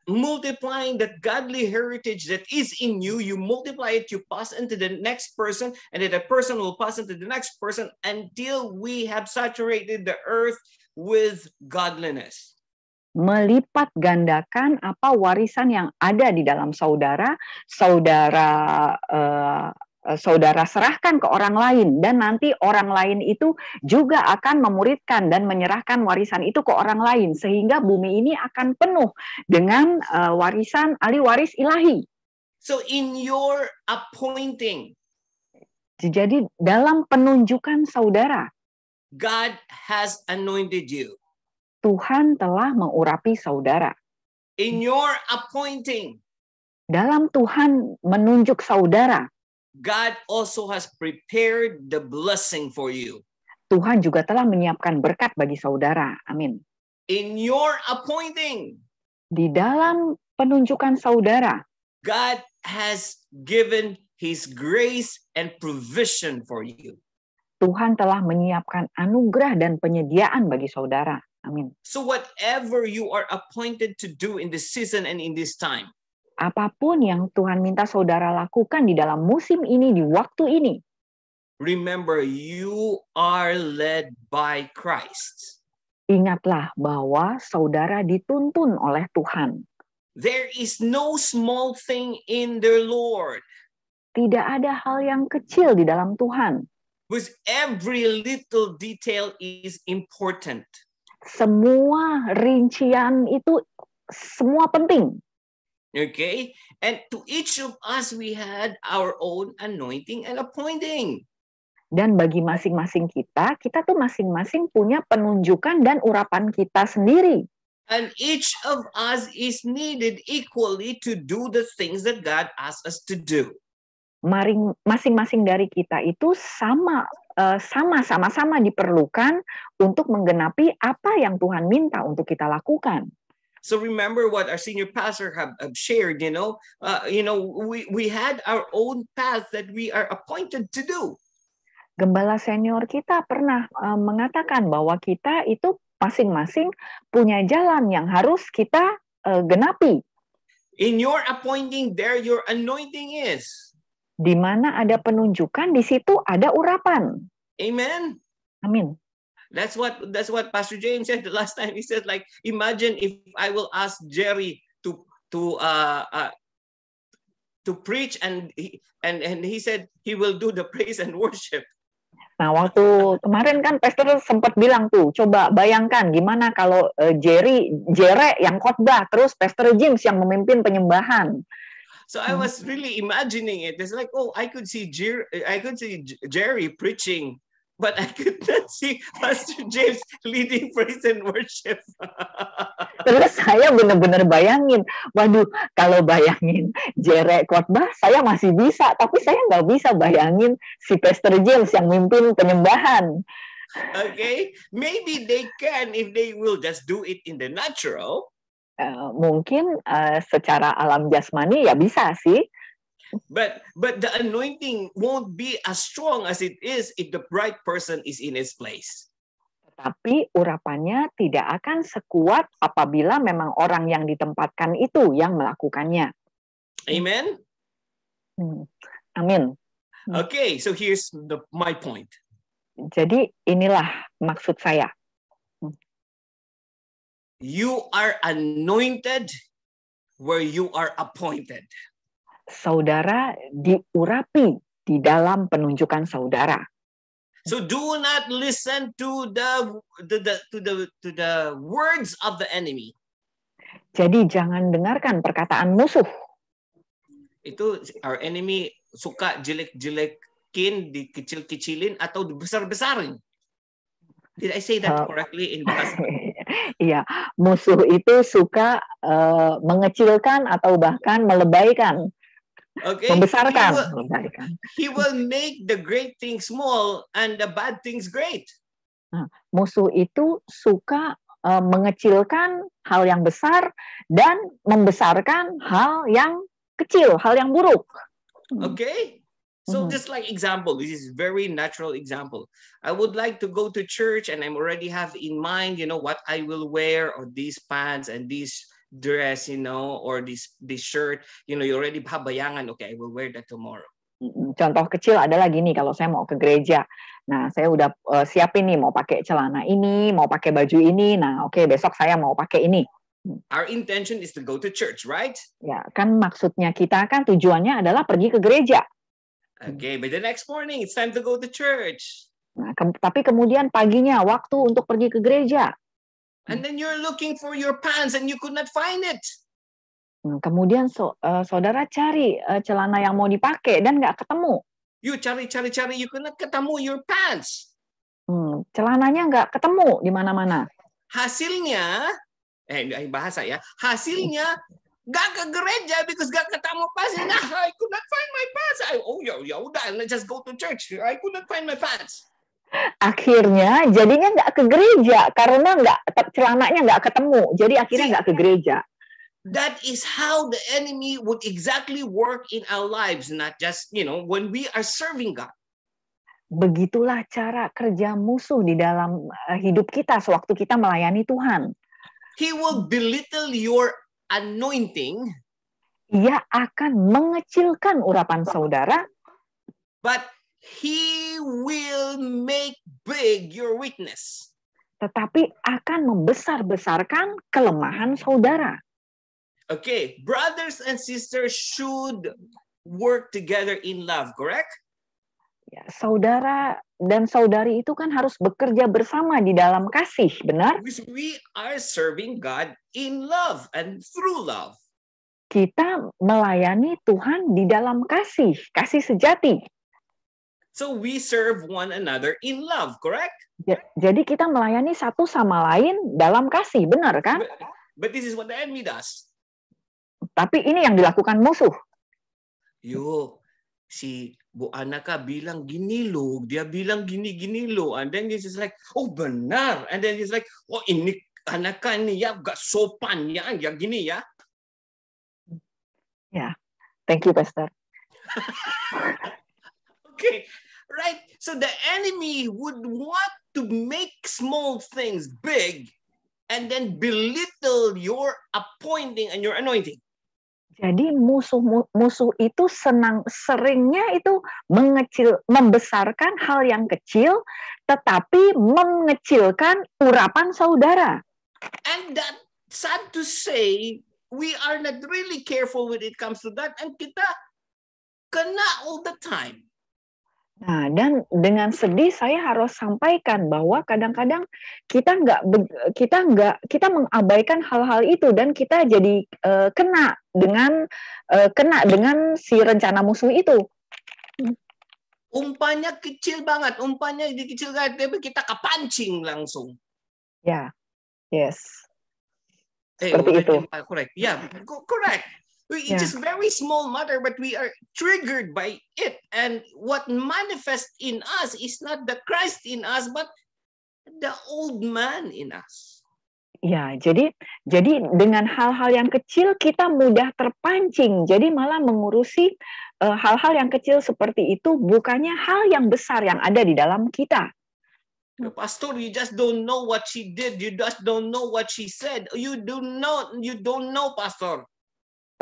Multiplying that godly heritage that is in you, you multiply it, you pass into the next person, and then the person will pass into the next person until we have saturated the earth with godliness. Melipat gandakan apa warisan yang ada di dalam saudara serahkan ke orang lain, dan nanti orang lain itu juga akan memuridkan dan menyerahkan warisan itu ke orang lain, sehingga bumi ini akan penuh dengan warisan ahli waris ilahi. So in your appointing, jadi dalam penunjukan saudara, God has anointed you. Tuhan telah mengurapi saudara. In your appointing, dalam Tuhan menunjuk saudara, God also has prepared the blessing for you. Tuhan juga telah menyiapkan berkat bagi saudara. Amin. In your appointing, di dalam penunjukan saudara, God has given His grace and provision for you. Tuhan telah menyiapkan anugerah dan penyediaan bagi saudara. Amin. So whatever you are appointed to do in this season and in this time, apapun yang Tuhan minta saudara lakukan di dalam musim ini, di waktu ini, remember, you are led by Christ. Ingatlah bahwa saudara dituntun oleh Tuhan. There is no small thing in the Lord. Tidak ada hal yang kecil di dalam Tuhan. With every little detail is important. Semua rincian itu semua penting. Okay, and to each of us we had our own anointing and appointing. Dan bagi masing-masing kita tuh masing-masing punya penunjukan dan urapan kita sendiri. And each of us is needed equally to do the things that God asks us to do. Masing-masing dari kita itu sama-sama diperlukan untuk menggenapi apa yang Tuhan minta untuk kita lakukan. So remember what our senior pastor have shared. We had our own path that we are appointed to do. Gembala senior kita pernah mengatakan bahwa kita itu masing-masing punya jalan yang harus kita genapi. In your appointing, there your anointing is. Di mana ada penunjukan, di situ ada urapan. Amen. Amin. That's what Pastor James said the last time. He said, like, imagine if I will ask Jerry to preach, and he said he will do the praise and worship. Nah, waktu kemarin kan Pastor sempat bilang tuh, coba bayangkan gimana kalau Jere yang khotbah, terus Pastor James yang memimpin penyembahan. So I was really imagining it. It's like, oh, I could see Jerry preaching, but I could not see Pastor James leading praise and worship. Terus saya benar-benar bayangin, waduh, kalau bayangin Jere khotbah, saya masih bisa, tapi saya nggak bisa bayangin si Pastor James yang mimpin penyembahan. Okay, maybe they can if they will just do it in the natural. Mungkin secara alam jasmani ya bisa sih. But the anointing won't be as strong as it is if the right person is in his place. Tetapi urapannya tidak akan sekuat apabila memang orang yang ditempatkan itu yang melakukannya. Amen. Amin. Okay, so here's my point. Jadi inilah maksud saya. You are anointed where you are appointed. Saudara diurapi di dalam penunjukan saudara. So do not listen to the words of the enemy. Jadi jangan dengarkan perkataan musuh. Itu our enemy suka jelek-jelekin, dikecil-kecilin atau dibesar-besarin. Did I say that correctly in bahasa? Iya, musuh itu suka mengecilkan atau bahkan melebaikan. Okay. Membesarkan. He will make the great things small and the bad things great. Nah, musuh itu suka mengecilkan hal yang besar dan membesarkan hal yang kecil, hal yang buruk. Okay. So just like example, this is very natural example. I would like to go to church and I'm already have in mind, what I will wear, or these pants and this dress, or this shirt, you already have bayangan, okay, I will wear that tomorrow. Contoh kecil adalah gini, kalau saya mau ke gereja, nah saya udah siapin nih mau pakai celana ini, mau pakai baju ini, nah oke, besok saya mau pakai ini. Our intention is to go to church, right? Ya, kan maksudnya kita kan tujuannya adalah pergi ke gereja. Okay, but the next morning it's time to go to church. Nah, tapi kemudian paginya waktu untuk pergi ke gereja. And then you're looking for your pants and you could not find it. Kemudian saudara cari celana yang mau dipakai dan nggak ketemu. You cari, you could not ketemu your pants. Celananya nggak ketemu di mana-mana. Hasilnya, bahasa ya, hasilnya nggak ke gereja because nggak ketemu pasnya. Nah, I could not find my pants. Ya udah, let's just go to church. I could not find my pants. Akhirnya jadinya nggak ke gereja karena celananya nggak ketemu. Jadi akhirnya nggak ke gereja. That is how the enemy would exactly work in our lives, not just when we are serving God. Begitulah cara kerja musuh di dalam hidup kita sewaktu kita melayani Tuhan. He will belittle your anointing. Ia akan mengecilkan urapan saudara. But he will make big your weakness. Tetapi akan membesar-besarkan kelemahan saudara. Okay, brothers and sisters should work together in love, correct? Ya, saudara dan saudari itu kan harus bekerja bersama di dalam kasih, benar? We are serving God in love and through love. Kita melayani Tuhan di dalam kasih sejati. So we serve one another in love, correct? Jadi kita melayani satu sama lain dalam kasih, benar kan? But this is what the enemy does. Tapi ini yang dilakukan musuh. Si Bu Anaka bilang gini loh, dia bilang gini loh, and then he's like, oh benar, and then he's like, oh ini anak ini ya gak sopan ya, yang gini ya. Ya, thank you, Pastor. Okay, right? So the enemy would want to make small things big and then belittle your appointing and your anointing. Jadi musuh itu seringnya itu membesarkan hal yang kecil, tetapi mengecilkan urapan saudara. And that, sad to say, we are not really careful when it comes to that, and kita kena all the time. Nah, dan dengan sedih saya harus sampaikan bahwa kadang-kadang kita mengabaikan hal-hal itu dan kita jadi kena dengan si rencana musuh itu. Umpanya kecil banget, tapi kita kepancing langsung. Ya, yes. Seperti itu. Correct. Yeah, correct. It's just very small matter, but we are triggered by it. And what manifests in us is not the Christ in us, but the old man in us. Ya, jadi dengan hal-hal yang kecil kita mudah terpancing. Jadi malah mengurusi hal-hal yang kecil seperti itu, bukannya hal yang besar yang ada di dalam kita. Pastor, you just don't know what she did. You just don't know what she said. You don't know, Pastor.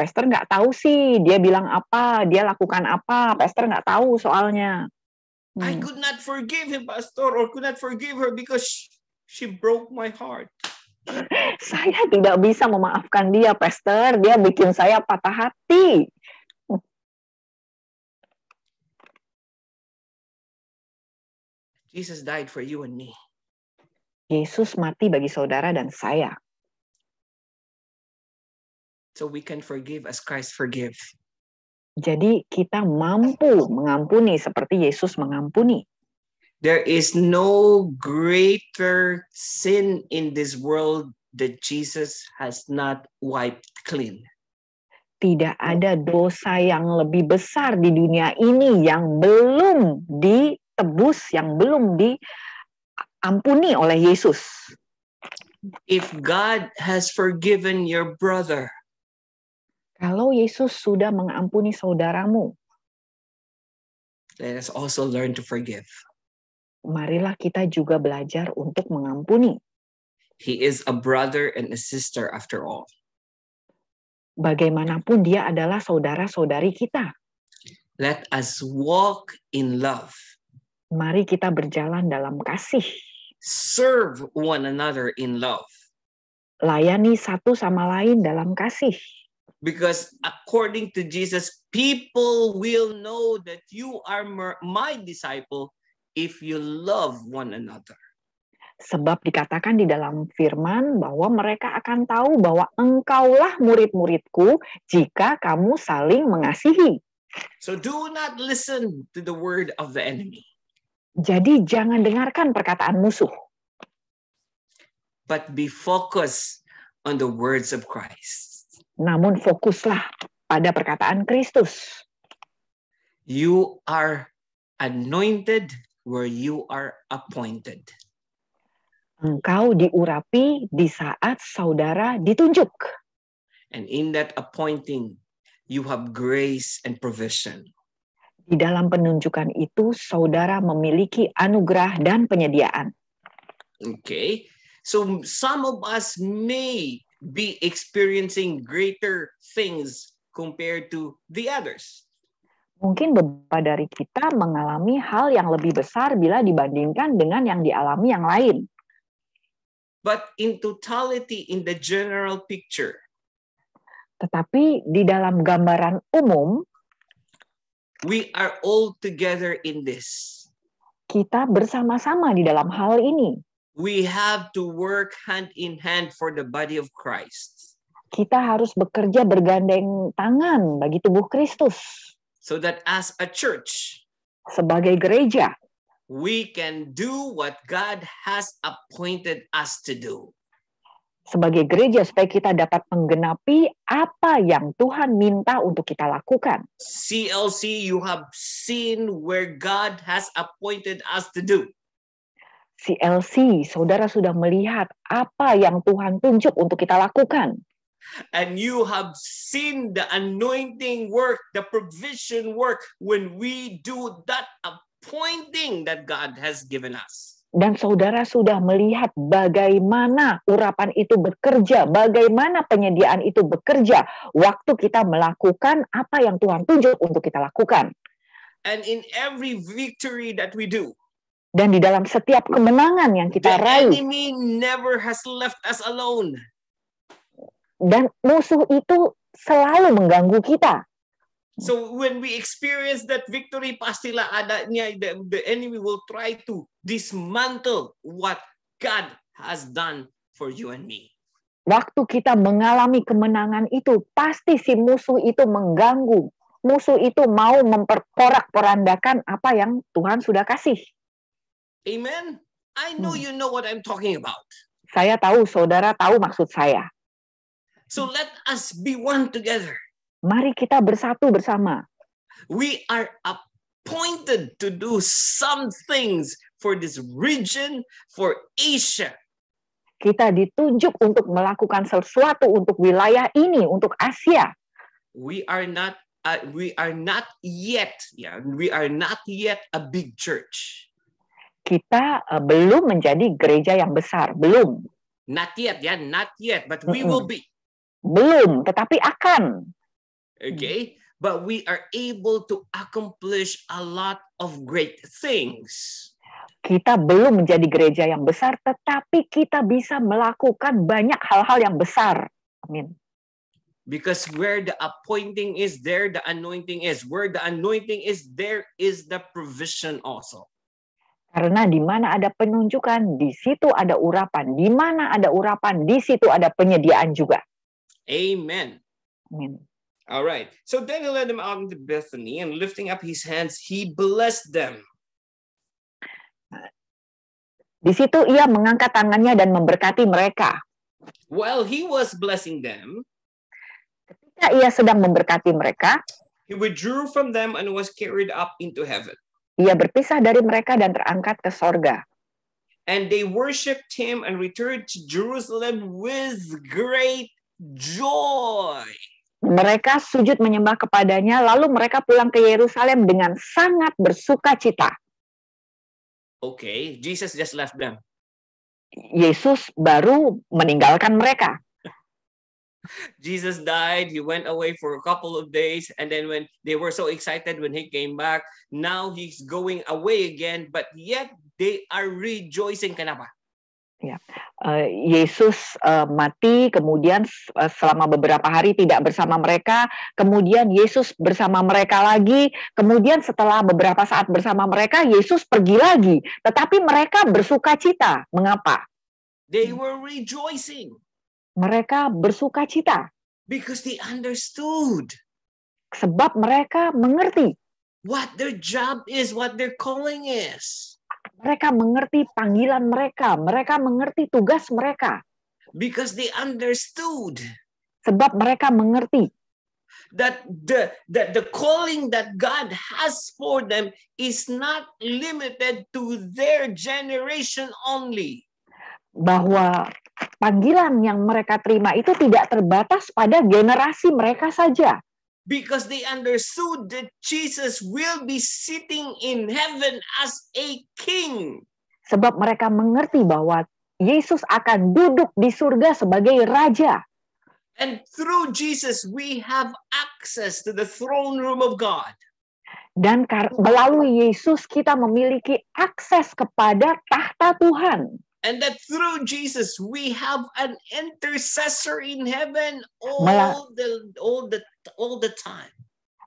Pastor nggak tahu sih dia bilang apa, dia lakukan apa. Pastor nggak tahu soalnya. I could not forgive him, Pastor, or could not forgive her because she broke my heart. Saya tidak bisa memaafkan dia, Pastor. Dia bikin saya patah hati. Jesus died for you and me. Yesus mati bagi saudara dan saya. So we can forgive as Christ forgive. Jadi kita mampu mengampuni seperti Yesus mengampuni. There is no greater sin in this world that Jesus has not wiped clean. Tidak ada dosa yang lebih besar di dunia ini yang belum ditebus, yang belum diampuni oleh Yesus. If God has forgiven your brother, kalau Yesus sudah mengampuni saudaramu, let us also learn to forgive. Marilah kita juga belajar untuk mengampuni. He is a brother and a sister after all. Bagaimanapun dia adalah saudara-saudari kita. Let us walk in love. Mari kita berjalan dalam kasih. Serve one another in love. Layani satu sama lain dalam kasih. Because according to Jesus, people will know that you are my disciple if you love one another. Sebab dikatakan di dalam firman bahwa mereka akan tahu bahwa engkaulah murid-muridku jika kamu saling mengasihi. So do not listen to the word of the enemy. Jadi jangan dengarkan perkataan musuh. But be focused on the words of Christ. Namun fokuslah pada perkataan Kristus. You are anointed where you are appointed. Engkau diurapi di saat saudara ditunjuk. And in that appointing, you have grace and provision. Di dalam penunjukan itu, saudara memiliki anugerah dan penyediaan. Okay, so some of us may be experiencing greater things compared to the others. Mungkin beberapa dari kita mengalami hal yang lebih besar bila dibandingkan dengan yang dialami yang lain. But in totality, in the general picture, tetapi di dalam gambaran umum, we are all together in this. Kita bersama-sama di dalam hal ini. We have to work hand in hand for the body of Christ. Kita harus bekerja bergandeng tangan bagi tubuh Kristus. So that as a church, sebagai gereja, we can do what God has appointed us to do. Sebagai gereja supaya kita dapat menggenapi apa yang Tuhan minta untuk kita lakukan. CLC, you have seen where God has appointed us to do. CLC, saudara sudah melihat apa yang Tuhan tunjuk untuk kita lakukan. And you have seen the anointing work, the provision work when we do that appointing that God has given us. Dan saudara sudah melihat bagaimana urapan itu bekerja, bagaimana penyediaan itu bekerja waktu kita melakukan apa yang Tuhan tunjuk untuk kita lakukan. And in every victory that we do, dan di dalam setiap kemenangan yang kita raih, the enemy never has left us alone. Dan musuh itu selalu mengganggu kita. So when we experience that victory, pastilah adanya the enemy will try to dismantle what God has done for you and me. Waktu kita mengalami kemenangan itu, pasti si musuh itu mengganggu. Musuh itu mau memperporak-porandakan apa yang Tuhan sudah kasih. Amen. I know you know what I'm talking about. Saya tahu, saudara tahu maksud saya. So let us be one together. Mari kita bersatu bersama. We are appointed to do some things for this region, for Asia. Kita ditunjuk untuk melakukan sesuatu untuk wilayah ini, untuk Asia. We are not yet a big church. Kita belum menjadi gereja yang besar, belum. Not yet, but we will be. Belum, tetapi akan. Okay, but we are able to accomplish a lot of great things. Kita belum menjadi gereja yang besar, tetapi kita bisa melakukan banyak hal-hal yang besar. Amin. Because where the appointing is, there the anointing is. Where the anointing is, there is the provision also. Karena di mana ada penunjukan, di situ ada urapan. Di mana ada urapan, di situ ada penyediaan juga. Amen. Amen. All right. So then he led them out into Bethany, and lifting up his hands, he blessed them. Di situ ia mengangkat tangannya dan memberkati mereka. While he was blessing them, ketika ia sedang memberkati mereka, he withdrew from them and was carried up into heaven. Ia berpisah dari mereka dan terangkat ke sorga. And they worshipped him and returned to Jerusalem with great joy. Mereka sujud menyembah kepadanya, lalu mereka pulang ke Yerusalem dengan sangat bersuka cita. Okay, Jesus just left them. Yesus baru meninggalkan mereka. Jesus died, he went away for a couple of days, and then when they were so excited when he came back, now he's going away again, but yet they are rejoicing. Kenapa? Ya, Yesus mati, kemudian selama beberapa hari tidak bersama mereka, kemudian Yesus bersama mereka lagi, kemudian setelah beberapa saat bersama mereka, Yesus pergi lagi, tetapi mereka bersuka cita. Mengapa? They were rejoicing. Mereka bersuka cita. Because they understood. Sebab mereka mengerti. What their job is, what their calling is. Mereka mengerti panggilan mereka. Mereka mengerti tugas mereka. Because they understood. Sebab mereka mengerti. That the calling that God has for them is not limited to their generation only. Bahwa panggilan yang mereka terima itu tidak terbatas pada generasi mereka saja. Because they understood that Jesus will be sitting in heaven as a king. Sebab mereka mengerti bahwa Yesus akan duduk di surga sebagai raja. And through Jesus we have access to the throne room of God. Dan melalui Yesus kita memiliki akses kepada tahta Tuhan. And that through Jesus we have an intercessor in heaven all the time.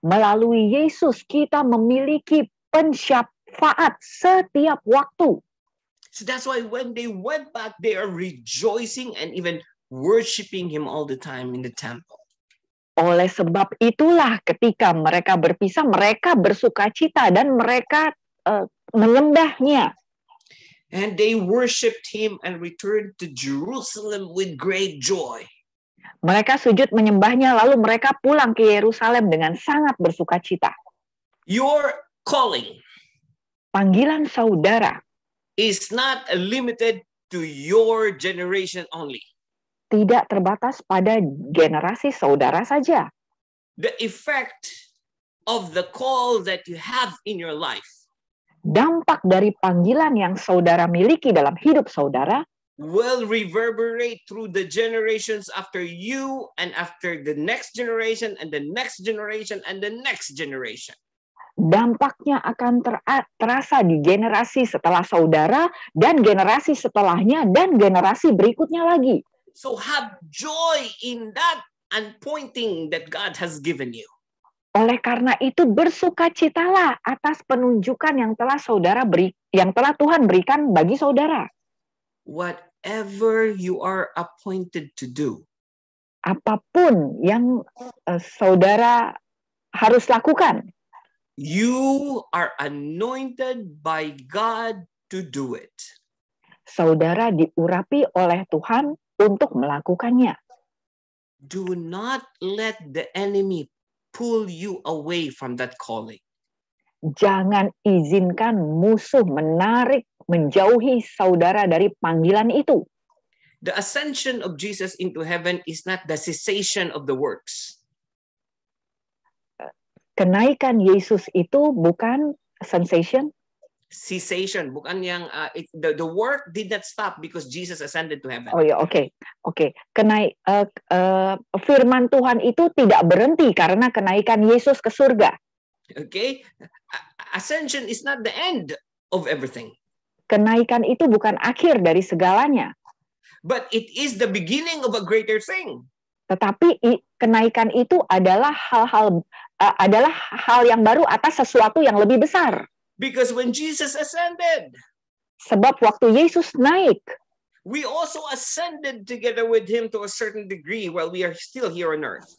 Melalui Yesus kita memiliki pensyafaat setiap waktu. So that's why when they went back, they are rejoicing and even worshiping him all the time in the temple. Oleh sebab itulah ketika mereka berpisah, mereka bersuka cita dan mereka menyembahnya. And they worshipped him and returned to Jerusalem with great joy. Mereka sujud menyembahnya, lalu mereka pulang ke Yerusalem dengan sangat bersukacita. Your calling. Panggilan saudara. is not limited to your generation only. Tidak terbatas pada generasi saudara saja. The effect of the call that you have in your life Dampak dari panggilan yang saudara miliki dalam hidup saudara will reverberate through the generations after you and after the next generation and the next generation and the next generation. dampaknya akan terasa di generasi setelah saudara dan generasi setelahnya dan generasi berikutnya lagi. So have joy in that and pointing that God has given you. Oleh karena itu bersukacitalah atas penunjukan yang telah Tuhan berikan bagi saudara. Whatever you are appointed to do. Apapun yang saudara harus lakukan. You are anointed by God to do it. Saudara diurapi oleh Tuhan untuk melakukannya. Do not let the enemy pull you away from that calling. Jangan izinkan musuh menjauhi saudara dari panggilan itu. The ascension of Jesus into heaven is not the cessation of the works. Kenaikan Yesus itu bukan sensation. Cessation, bukan yang the work did not stop because Jesus ascended to heaven. Oh ya, oke. Firman Tuhan itu tidak berhenti karena kenaikan Yesus ke surga. Okay, ascension is not the end of everything. Kenaikan itu bukan akhir dari segalanya. But it is the beginning of a greater thing. Tetapi kenaikan itu adalah hal yang baru atas sesuatu yang lebih besar. Because when Jesus ascended, sebab waktu Yesus naik, we also ascended together with him to a certain degree while we are still here on earth.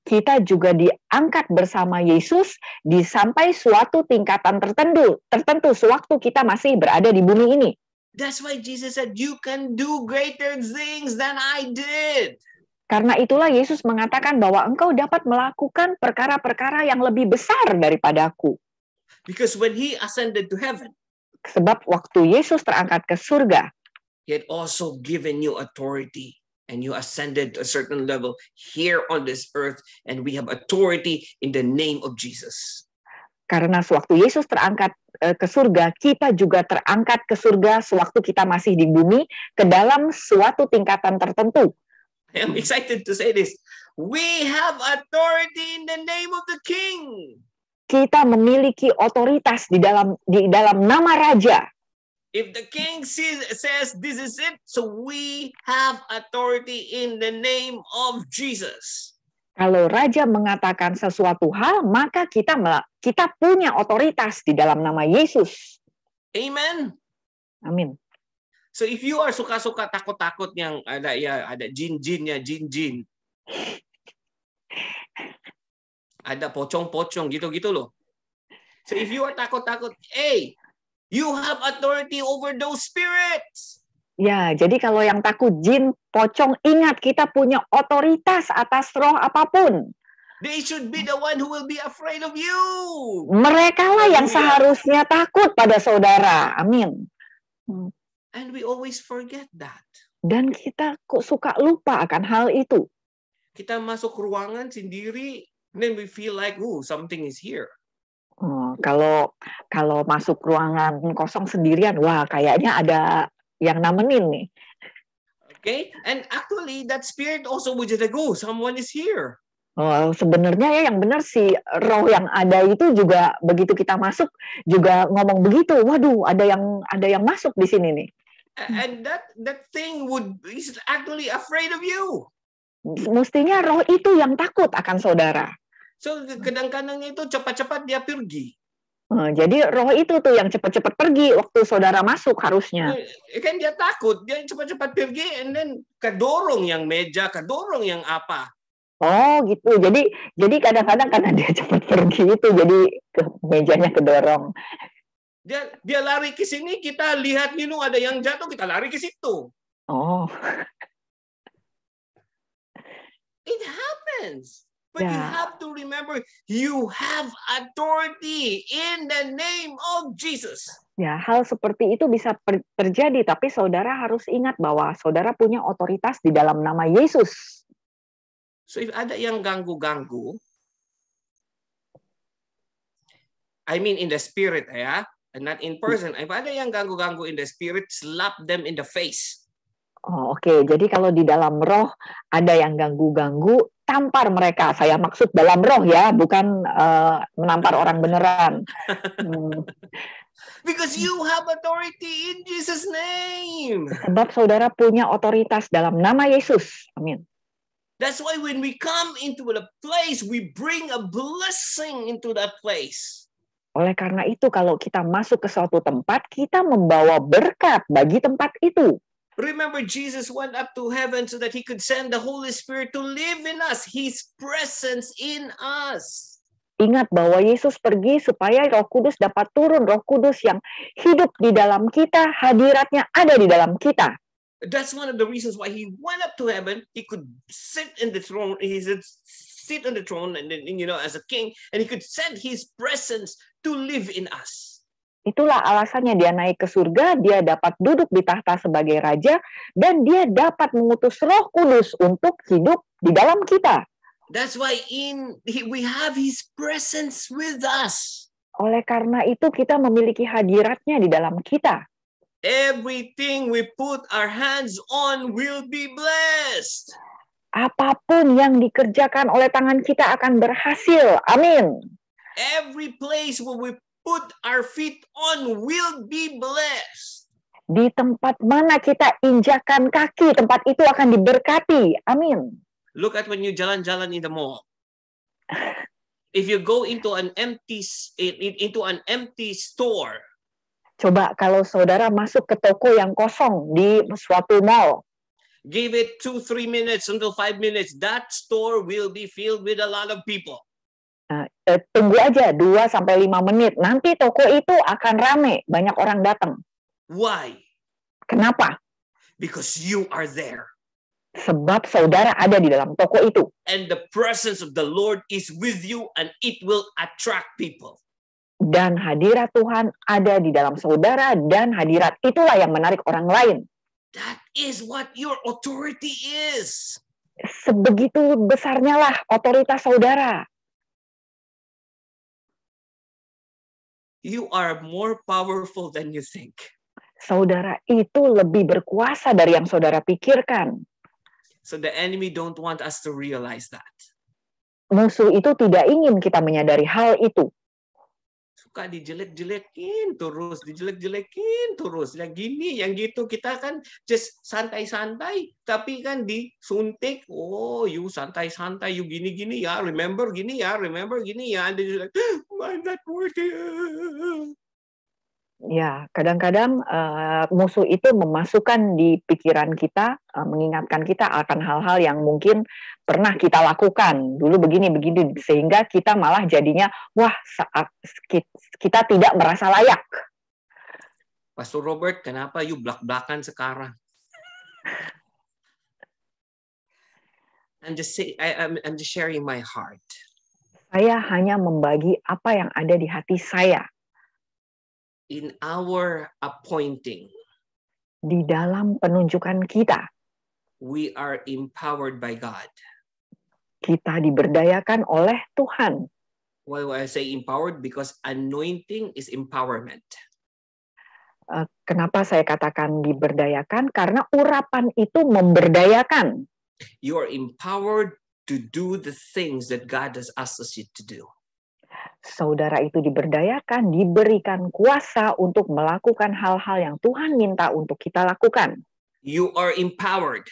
Kita juga diangkat bersama Yesus sampai suatu tingkatan tertentu sewaktu kita masih berada di bumi ini. That's why Jesus said, "You can do greater things than I did." Karena itulah Yesus mengatakan bahwa engkau dapat melakukan perkara-perkara yang lebih besar daripadaku. Because when he ascended to heaven, sebab waktu Yesus terangkat ke surga, he had also given you authority, and you ascended to a certain level here on this earth, and we have authority in the name of Jesus. Karena sewaktu Yesus terangkat ke surga, kita juga terangkat ke surga sewaktu kita masih di bumi ke dalam suatu tingkatan tertentu. I am excited to say this. We have authority in the name of the King. Kita memiliki otoritas di dalam nama Raja. If the King says this is it, so we have authority in the name of Jesus. Kalau Raja mengatakan sesuatu hal, maka kita punya otoritas di dalam nama Yesus. Amen. Amin. So if you are suka-suka takut-takut yang ada jin-jinnya, jin-jin. Ada pocong-pocong gitu-gitu loh. So if you are takut-takut, hey, you have authority over those spirits. Ya, jadi kalau yang takut jin, pocong, ingat kita punya otoritas atas roh apapun. They should be the one who will be afraid of you. Mereka lah yang seharusnya takut pada saudara. Amin. And we always forget that. Dan kita kok suka lupa akan hal itu. Kita masuk ruangan sendiri, then we feel like, something is here. Kalau masuk ruangan kosong sendirian, wah kayaknya ada yang nemenin nih. Okay, and actually that spirit also would just like, someone is here. Sebenarnya ya yang benar sih roh yang ada itu juga begitu kita masuk juga ngomong begitu. Waduh, ada yang masuk di sini nih. And that thing is actually afraid of you. Mestinya roh itu yang takut akan saudara. So kadang-kadang itu cepat-cepat dia pergi. Jadi roh itu tuh yang cepat-cepat pergi waktu saudara masuk harusnya. Kan dia takut, dia cepat-cepat pergi, and then kedorong yang meja, kedorong yang apa. Oh gitu. Jadi kadang-kadang karena dia cepat pergi itu jadi mejanya kedorong. Dia lari ke sini, kita lihat ada yang jatuh, kita lari ke situ. Oh. It happens. But you Ya. have to remember, you have authority in the name of Jesus. Ya, hal seperti itu bisa terjadi, tapi saudara harus ingat bahwa saudara punya otoritas di dalam nama Yesus. So if ada yang ganggu-ganggu, I mean in the spirit ya, and not in person. If ada yang ganggu-ganggu in the spirit, slap them in the face. Oh, oke. Jadi kalau di dalam roh ada yang ganggu-ganggu, tampar mereka. Saya maksud dalam roh ya, bukan menampar orang beneran. Because you have authority in Jesus' name. Sebab saudara punya otoritas dalam nama Yesus. Amin. That's why when we come into the place, we bring a blessing into that place. Oleh karena itu, kalau kita masuk ke suatu tempat, kita membawa berkat bagi tempat itu. Remember, Jesus went up to heaven so that he could send the Holy Spirit to live in us, his presence in us. Ingat bahwa Yesus pergi supaya Roh Kudus dapat turun, Roh Kudus yang hidup di dalam kita, hadiratnya ada di dalam kita. That's one of the reasons why he went up to heaven. He could sit in the throne. He could sit on the throne, and then, as a king, and he could send his presence to live in us. Itulah alasannya dia naik ke surga, dia dapat duduk di tahta sebagai raja, dan dia dapat mengutus Roh Kudus untuk hidup di dalam kita. That's why we have his presence with us. Oleh karena itu kita memiliki hadiratnya di dalam kita. Everything we put our hands on will be blessed. Apapun yang dikerjakan oleh tangan kita akan berhasil. Amin. Every place where we put our feet on will be blessed. Di tempat mana kita injakan kaki, tempat itu akan diberkati. Amin. Look at when you jalan-jalan in the mall. If you go into an empty store. Coba kalau saudara masuk ke toko yang kosong di suatu mall. Give it 2-3 minutes until 5 minutes. That store will be filled with a lot of people. Tunggu aja 2-5 menit. Nanti toko itu akan rame. Banyak orang datang. Why? Kenapa? Because you are there. Sebab saudara ada di dalam toko itu. And the presence of the Lord is with you and it will attract people. Dan hadirat Tuhan ada di dalam saudara dan hadirat itulah yang menarik orang lain. That is what your authority is. Sebegitu besarnya lah otoritas saudara. You are more powerful than you think. Saudara itu lebih berkuasa dari yang saudara pikirkan. So the enemy don't want us to realize that. Musuh itu tidak ingin kita menyadari hal itu. Suka dijelek-jelekin terus, Yang gini, yang gitu. Kita kan just santai-santai. Tapi kan disuntik. Oh, you santai-santai. You gini-gini ya. Remember gini ya. And then you're like, I'm not worthy. Ya, kadang-kadang musuh itu memasukkan di pikiran kita, mengingatkan kita akan hal-hal yang mungkin pernah kita lakukan dulu begini, sehingga kita malah jadinya, wah, kita tidak merasa layak. Pastor Robert, kenapa you belak-belakan sekarang? I'm just sharing my heart. Saya hanya membagi apa yang ada di hati saya. In our appointing, di dalam penunjukan kita, we are empowered by God. Kita diberdayakan oleh Tuhan. Why I say empowered? Because anointing is empowerment. Kenapa saya katakan diberdayakan? Karena urapan itu memberdayakan. You are empowered to do the things that God has asked us to do. Saudara itu diberdayakan, diberikan kuasa untuk melakukan hal-hal yang Tuhan minta untuk kita lakukan. You are empowered.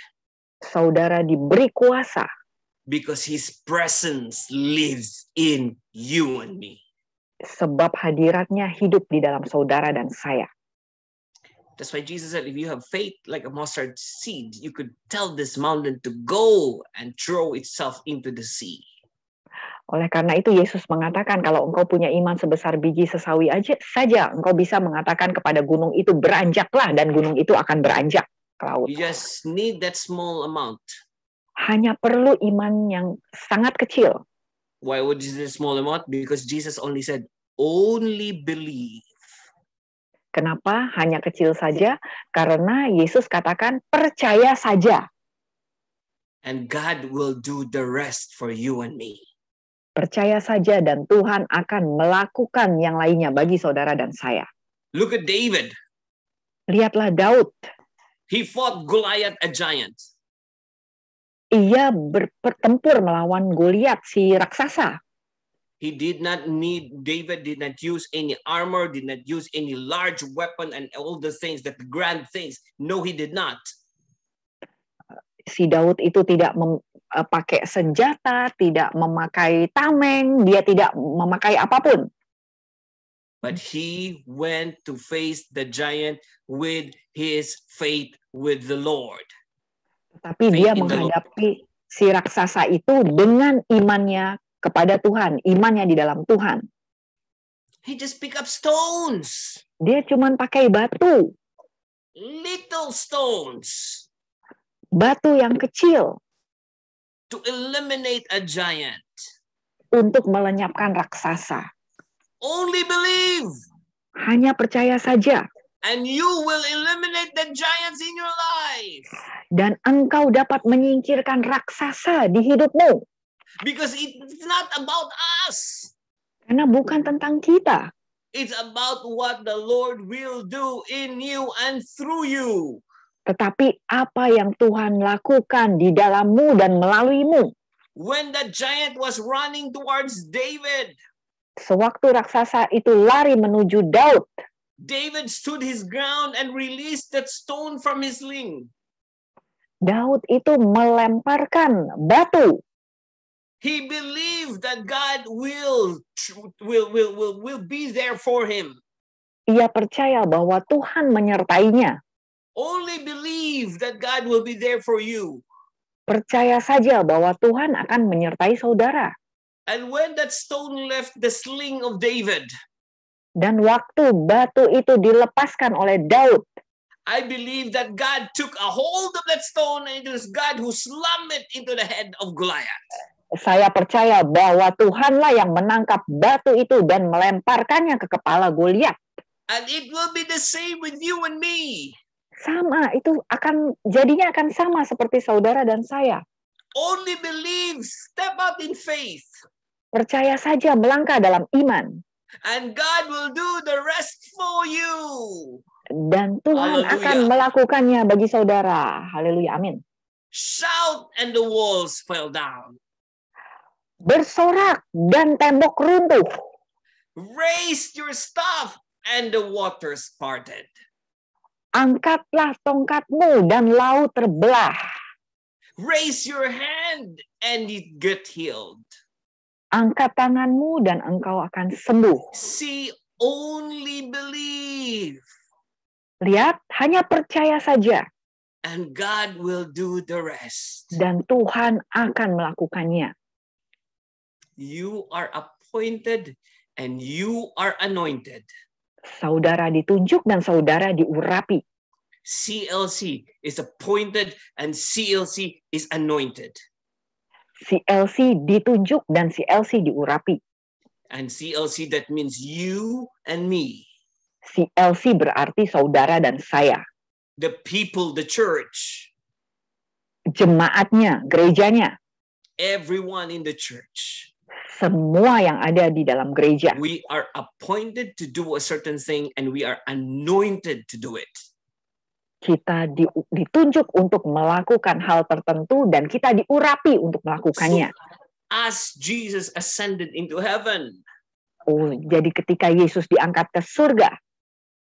Saudara diberi kuasa. Because His presence lives in you and me. Sebab hadiratnya hidup di dalam saudara dan saya. That's why Jesus said, if you have faith like a mustard seed, you could tell this mountain to go and throw itself into the sea. Oleh karena itu Yesus mengatakan kalau engkau punya iman sebesar biji sesawi saja, engkau bisa mengatakan kepada gunung itu beranjaklah dan gunung itu akan beranjak ke laut. You just need that small amount. Hanya perlu iman yang sangat kecil. Why would Jesus small amount? Because Jesus only said, only believe. Kenapa hanya kecil saja? Karena Yesus katakan percaya saja. And God will do the rest for you and me. Percaya saja dan Tuhan akan melakukan yang lainnya bagi saudara dan saya. Look at David. Lihatlah Daud. He fought Goliath, a giant. Ia bertempur melawan Goliat, si raksasa. David did not use any armor, did not use any large weapon and all the things, that grand things. No, he did not. Si Daud itu tidak pakai senjata, tidak memakai tameng, dia tidak memakai apapun. But he went to face the giant with his faith with the Lord. Tapi dia menghadapi si raksasa itu dengan imannya kepada Tuhan, imannya di dalam Tuhan. He just pick up stones. Dia cuma pakai batu. Little stones. Batu yang kecil. To eliminate a giant. Untuk melenyapkan raksasa. Only believe. Hanya percaya saja. And you will eliminate the giants in your life. Dan engkau dapat menyingkirkan raksasa di hidupmu. Because it's not about us. Karena bukan tentang kita. It's about what the Lord will do in you and through you. Tetapi apa yang Tuhan lakukan di dalammu dan melaluimu. When the giant was running towards David. Sewaktu raksasa itu lari menuju Daud. David stood his ground and released that stone from his sling. Daud itu melemparkan batu. He believed that God will be there for him. Ia percaya bahwa Tuhan menyertainya. Only believe that God will be there for you. Percaya saja bahwa Tuhan akan menyertai saudara. And when that stone left the sling of David, dan waktu batu itu dilepaskan oleh Daud, I believe that God took a hold of that stone and it was God who slammed it into the head of Goliath. Saya percaya bahwa Tuhanlah yang menangkap batu itu dan melemparkannya ke kepala Goliat. And it will be the same with you and me. Sama, itu jadinya akan sama seperti saudara dan saya. Only believe, step out in faith. Percaya saja, melangkah dalam iman. And God will do the rest for you. Dan Tuhan akan melakukannya bagi saudara. Haleluya, amin. Shout and the walls fell down. Bersorak dan tembok runtuh. Raise your staff and the waters parted. Angkatlah tongkatmu dan laut terbelah. Raise your hand and it get healed. Angkat tanganmu dan engkau akan sembuh. See, only believe. Lihat, hanya percaya saja. And God will do the rest. Dan Tuhan akan melakukannya. You are appointed and you are anointed. Saudara ditunjuk dan saudara diurapi. CLC is appointed and CLC is anointed. CLC ditunjuk dan CLC diurapi. And CLC, that means you and me. CLC berarti saudara dan saya. The people, the church. Jemaatnya, gerejanya. Everyone in the church. Semua yang ada di dalam gereja. We are appointed to do a certain thing and we are anointed to do it. Kita ditunjuk untuk melakukan hal tertentu dan kita diurapi untuk melakukannya. So, as Jesus ascended into heaven. Oh, jadi ketika Yesus diangkat ke surga.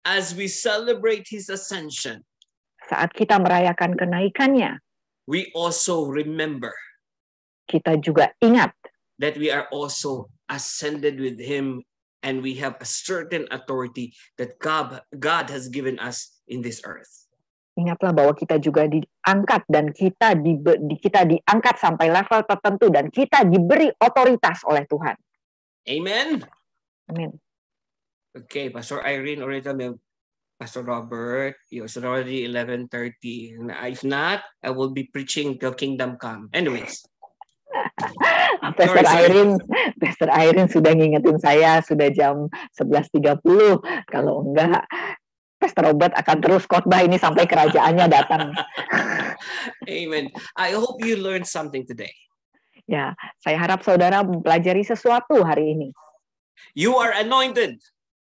As we celebrate his ascension. Saat kita merayakan kenaikannya. We also remember. Kita juga ingat. That we are also ascended with him and we have a certain authority that God has given us in this earth. Ingatlah bahwa kita juga diangkat dan kita diangkat sampai level tertentu dan kita diberi otoritas oleh Tuhan. Amen. Amin. Okay, Pastor Irene already told me, Pastor Robert, it's already 11:30. If not, I will be preaching till kingdom come. Anyways. Pastor Irene sudah ngingetin saya, sudah jam 11.30. Kalau enggak, Pastor Robert akan terus khotbah ini sampai kerajaannya datang. Amen. I hope you learned something today. Ya, saya harap saudara mempelajari sesuatu hari ini. You are anointed.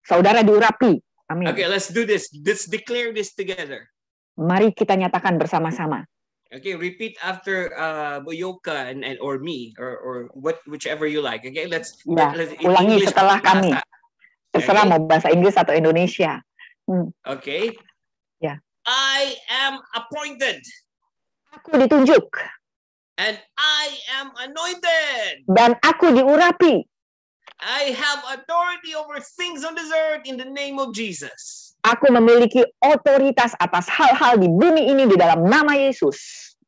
Saudara diurapi. Amin. Okay, let's do this. Let's declare this together. Mari kita nyatakan bersama-sama. Okay, repeat after Boyoka and or me or whichever you like. Okay, let's ulangi English, setelah kami. Terserah mau bahasa Inggris atau Indonesia. Okay. Ya. I am appointed. Aku ditunjuk. And I am anointed. Dan aku diurapi. I have authority over things on this earth in the name of Jesus. Aku memiliki otoritas atas hal-hal di bumi ini di dalam nama Yesus.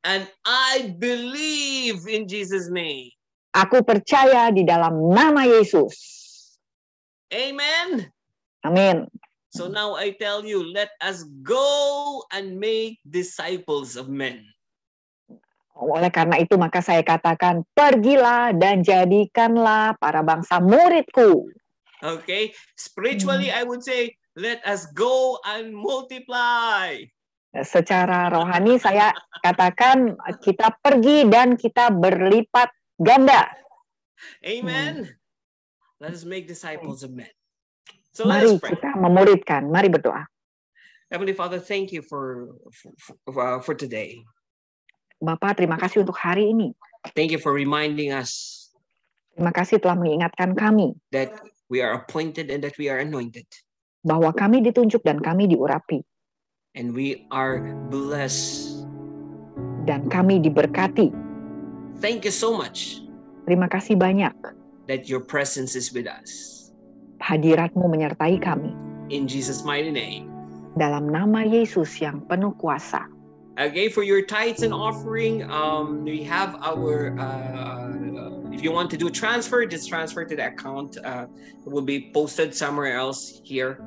And I believe in Jesus' name. Aku percaya di dalam nama Yesus. Amen. Amin. So now I tell you, let us go and make disciples of men. Oleh karena itu maka saya katakan, pergilah dan jadikanlah para bangsa muridku. Okay, spiritually I would say, let us go and multiply. Secara rohani saya katakan kita pergi dan kita berlipat ganda. Amen. Let us make disciples of men. So mari kita memuridkan, mari berdoa. Heavenly Father, thank you for today. Bapak, terima kasih untuk hari ini. Thank you for reminding us. Terima kasih telah mengingatkan kami that we are appointed and that we are anointed. Bahwa kami ditunjuk dan kami diurapi. And we are blessed. Dan kami diberkati. Thank you so much. Terima kasih banyak. That your presence is with us. Hadiratmu menyertai kami. In Jesus' mighty name. Dalam nama Yesus yang penuh kuasa. Okay, for your tithes and offering, we have our, if you want to do a transfer, just transfer to the account. It will be posted somewhere else here.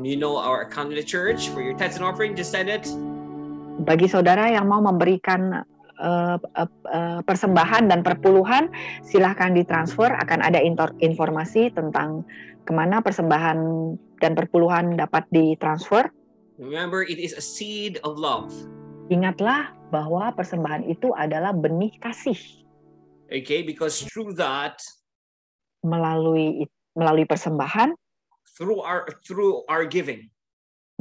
You know our account in the church. For your tithes and offering, just send it. Bagi saudara yang mau memberikan persembahan dan perpuluhan, silahkan ditransfer. Akan ada informasi tentang kemana persembahan dan perpuluhan dapat ditransfer. Remember, it is a seed of love. Ingatlah bahwa persembahan itu adalah benih kasih. Okay, because through that, melalui persembahan, through our giving,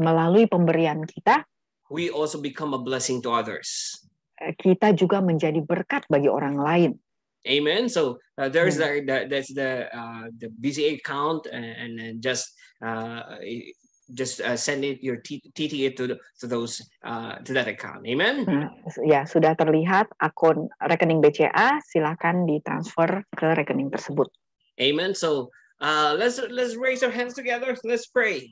melalui pemberian kita, we also become a blessing to others. Kita juga menjadi berkat bagi orang lain. Amen. So there's that's the BCA account, and just send it your TTA to that account. Amen. Ya, sudah terlihat akun rekening BCA, silakan ditransfer ke rekening tersebut. Amen. So let's raise our hands together. Let's pray.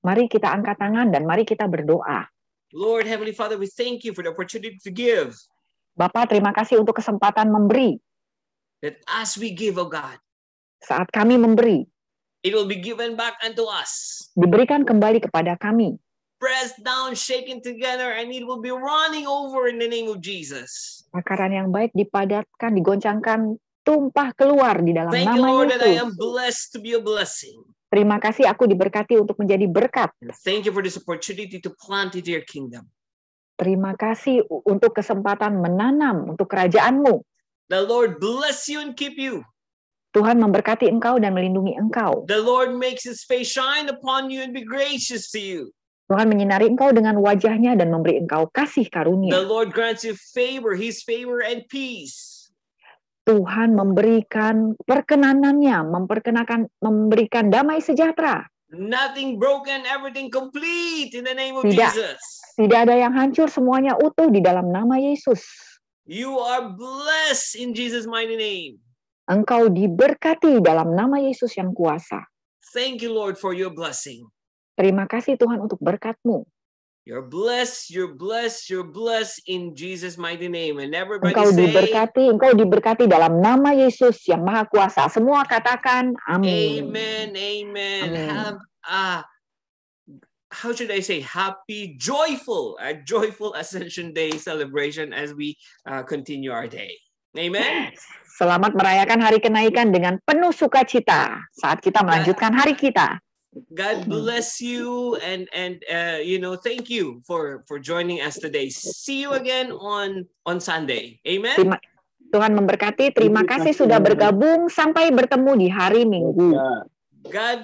Mari kita angkat tangan dan mari kita berdoa. Lord Heavenly Father, we thank you for the opportunity to give. Bapak, terima kasih untuk kesempatan memberi. That as we give, oh God, saat kami memberi, it will be given back unto us. Diberikan kembali kepada kami. Pressed down, shaken together, and it will be running over in the name of Jesus. Makanan yang baik dipadatkan, digoncangkan, tumpah keluar di dalam nama Yesus. Thank you, Lord, that I am blessed to be a blessing. Terima kasih aku diberkati untuk menjadi berkat. Thank you for this opportunity to plant into your kingdom. Terima kasih untuk kesempatan menanam untuk kerajaan-Mu. The Lord bless you and keep you. Tuhan memberkati engkau dan melindungi engkau. The Lord makes his face shine upon you and be gracious to you. Tuhan menyinari engkau dengan wajahnya dan memberi engkau kasih karunia. The Lord grants you favor, his favor and peace. Tuhan memberikan perkenanannya, memberikan damai sejahtera. Nothing broken, everything complete in the name of Jesus. Tidak ada yang hancur, semuanya utuh di dalam nama Yesus. You are blessed in Jesus' mighty name. Engkau diberkati dalam nama Yesus yang kuasa. Thank you, Lord, for your blessing. Terima kasih Tuhan untuk berkat-Mu. You're blessed, you're blessed, you're blessed in Jesus' mighty name. And everybody engkau diberkati dalam nama Yesus yang Maha Kuasa. Semua katakan amin. Amen, amen. Have how should I say, happy, joyful Ascension Day celebration as we continue our day. Amen. Selamat merayakan hari kenaikan dengan penuh sukacita saat kita melanjutkan hari kita. God bless you and thank you for joining us today. See you again on Sunday. Amen. Tuhan memberkati. Terima kasih sudah bergabung. Sampai bertemu di hari Minggu. God